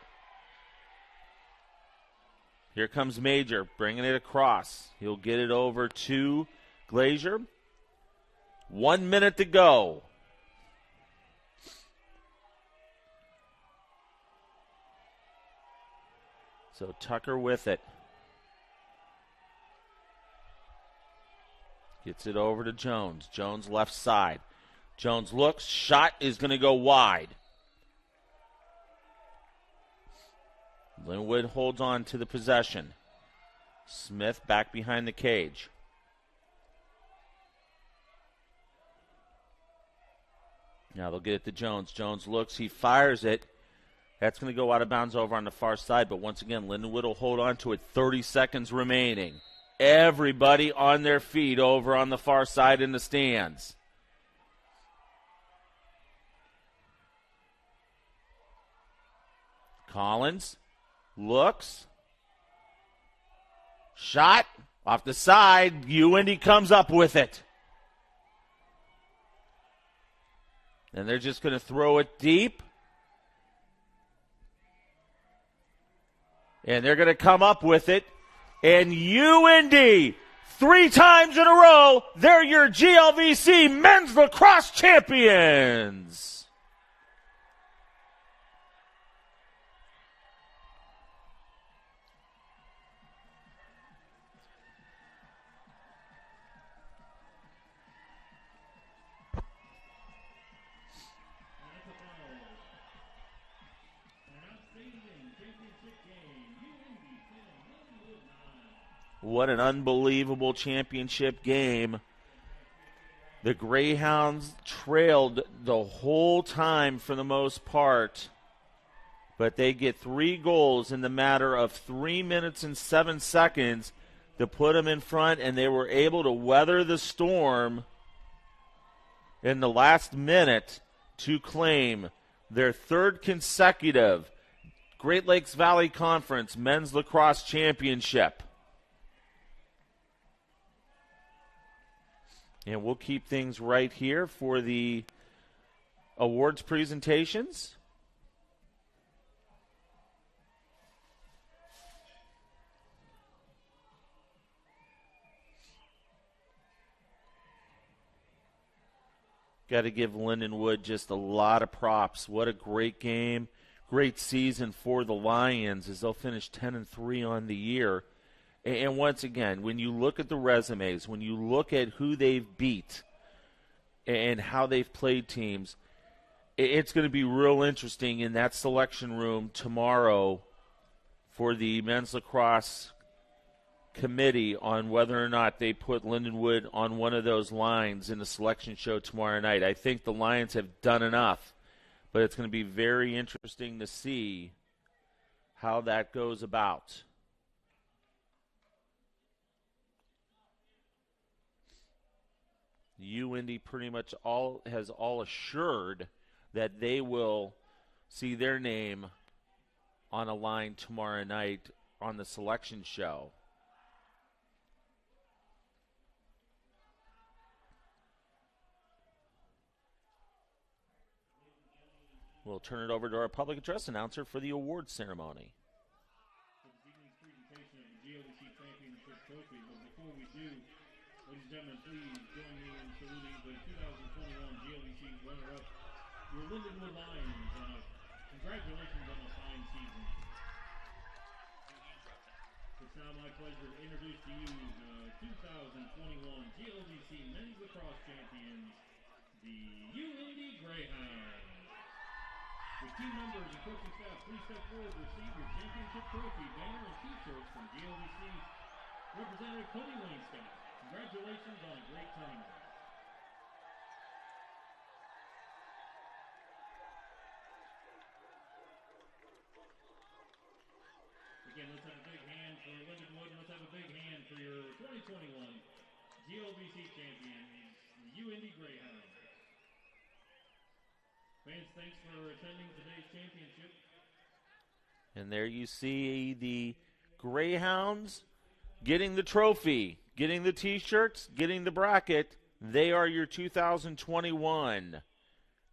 Here comes Major, bringing it across. He'll get it over to Glazier. 1 minute to go. So Tucker with it. Gets it over to Jones. Jones left side. Jones looks. Shot is going to go wide. Linwood holds on to the possession. Smith back behind the cage. Now they'll get it to Jones. Jones looks. He fires it. That's going to go out of bounds over on the far side. But once again, Lindenwood will hold on to it. 30 seconds remaining. Everybody on their feet over on the far side in the stands. Collins looks. Shot Off the side, Indy comes up with it. And they're just going to throw it deep. And they're going to come up with it. And Indy, 3 times in a row, they're your GLVC men's lacrosse champions. What an unbelievable championship game. The Greyhounds trailed the whole time for the most part, but they get 3 goals in the matter of 3 minutes and 7 seconds to put them in front, and they were able to weather the storm in the last minute to claim their 3rd consecutive Great Lakes Valley Conference Men's Lacrosse Championship. And we'll keep things right here for the awards presentations. Got to give Lindenwood just a lot of props. What a great game. Great season for the Lions as they'll finish 10-3 on the year. And once again, when you look at the resumes, when you look at who they've beat and how they've played teams, it's going to be real interesting in that selection room tomorrow for the men's lacrosse committee on whether or not they put Lindenwood on one of those lines in the selection show tomorrow night. I think the Lions have done enough, but it's going to be very interesting to see how that goes about. Indy pretty much has all assured that they will see their name on a line tomorrow night on the selection show. We'll turn it over to our public address announcer for the awards ceremony. This evening's presentation of the GLVC Championship Trophy. But before we do, ladies and gentlemen, please join me in saluting the 2021 GLVC runner-up, your Lindenwood Lions. Congratulations on a fine season. It's now my pleasure to introduce to you the 2021 GLVC Men's Lacrosse Champions, the Indy Greyhounds. With team members and coaching staff, please step forward to receive your championship trophy, banner, and t-shirts from GLVC Representative Tony Wainscott. Congratulations on a great tournament. Again, let's have a big hand for Lindenwood, and let's have a big hand for your 2021 GLVC champions, the Indy Greyhounds. Fans, thanks for attending today's championship. And there you see the Greyhounds getting the trophy, getting the T-shirts, getting the bracket. They are your 2021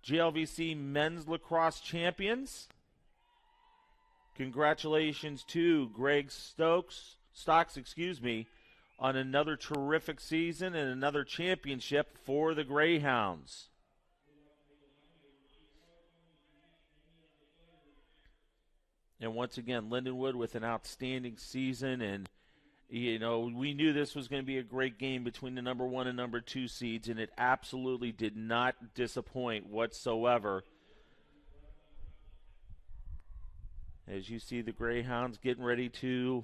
GLVC Men's Lacrosse Champions. Congratulations to Greg Stocks, on another terrific season and another championship for the Greyhounds. And once again, Lindenwood with an outstanding season. And, you know, we knew this was going to be a great game between the number 1 and number 2 seeds, and it absolutely did not disappoint whatsoever. As you see the Greyhounds getting ready to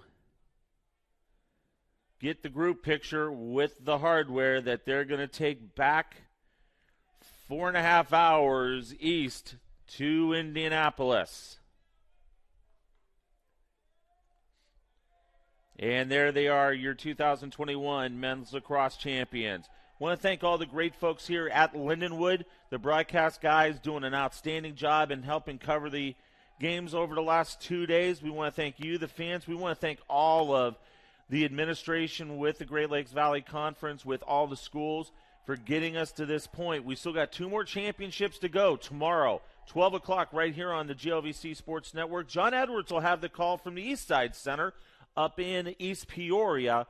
get the group picture with the hardware that they're going to take back 4.5 hours east to Indianapolis. And there they are, your 2021 Men's Lacrosse Champions. I want to thank all the great folks here at Lindenwood. The broadcast guys doing an outstanding job in helping cover the games over the last 2 days. We want to thank you, the fans. We want to thank all of the administration, with the Great Lakes Valley Conference, with all the schools for getting us to this point. We still got 2 more championships to go tomorrow, 12 o'clock right here on the GLVC Sports Network. John Edwards will have the call from the East Side Center up in East Peoria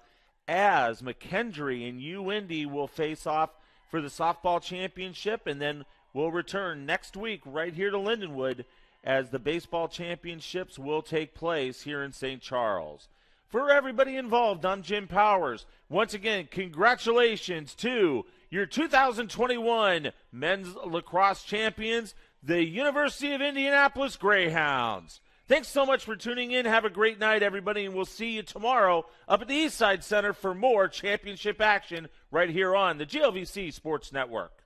as McKendree and Indy will face off for the softball championship, and then we'll return next week right here to Lindenwood as the baseball championships will take place here in St. Charles. For everybody involved, I'm Jim Powers. Once again, congratulations to your 2021 men's lacrosse champions, the University of Indianapolis Greyhounds. Thanks so much for tuning in. Have a great night, everybody, and we'll see you tomorrow up at the East Side Center for more championship action right here on the GLVC Sports Network.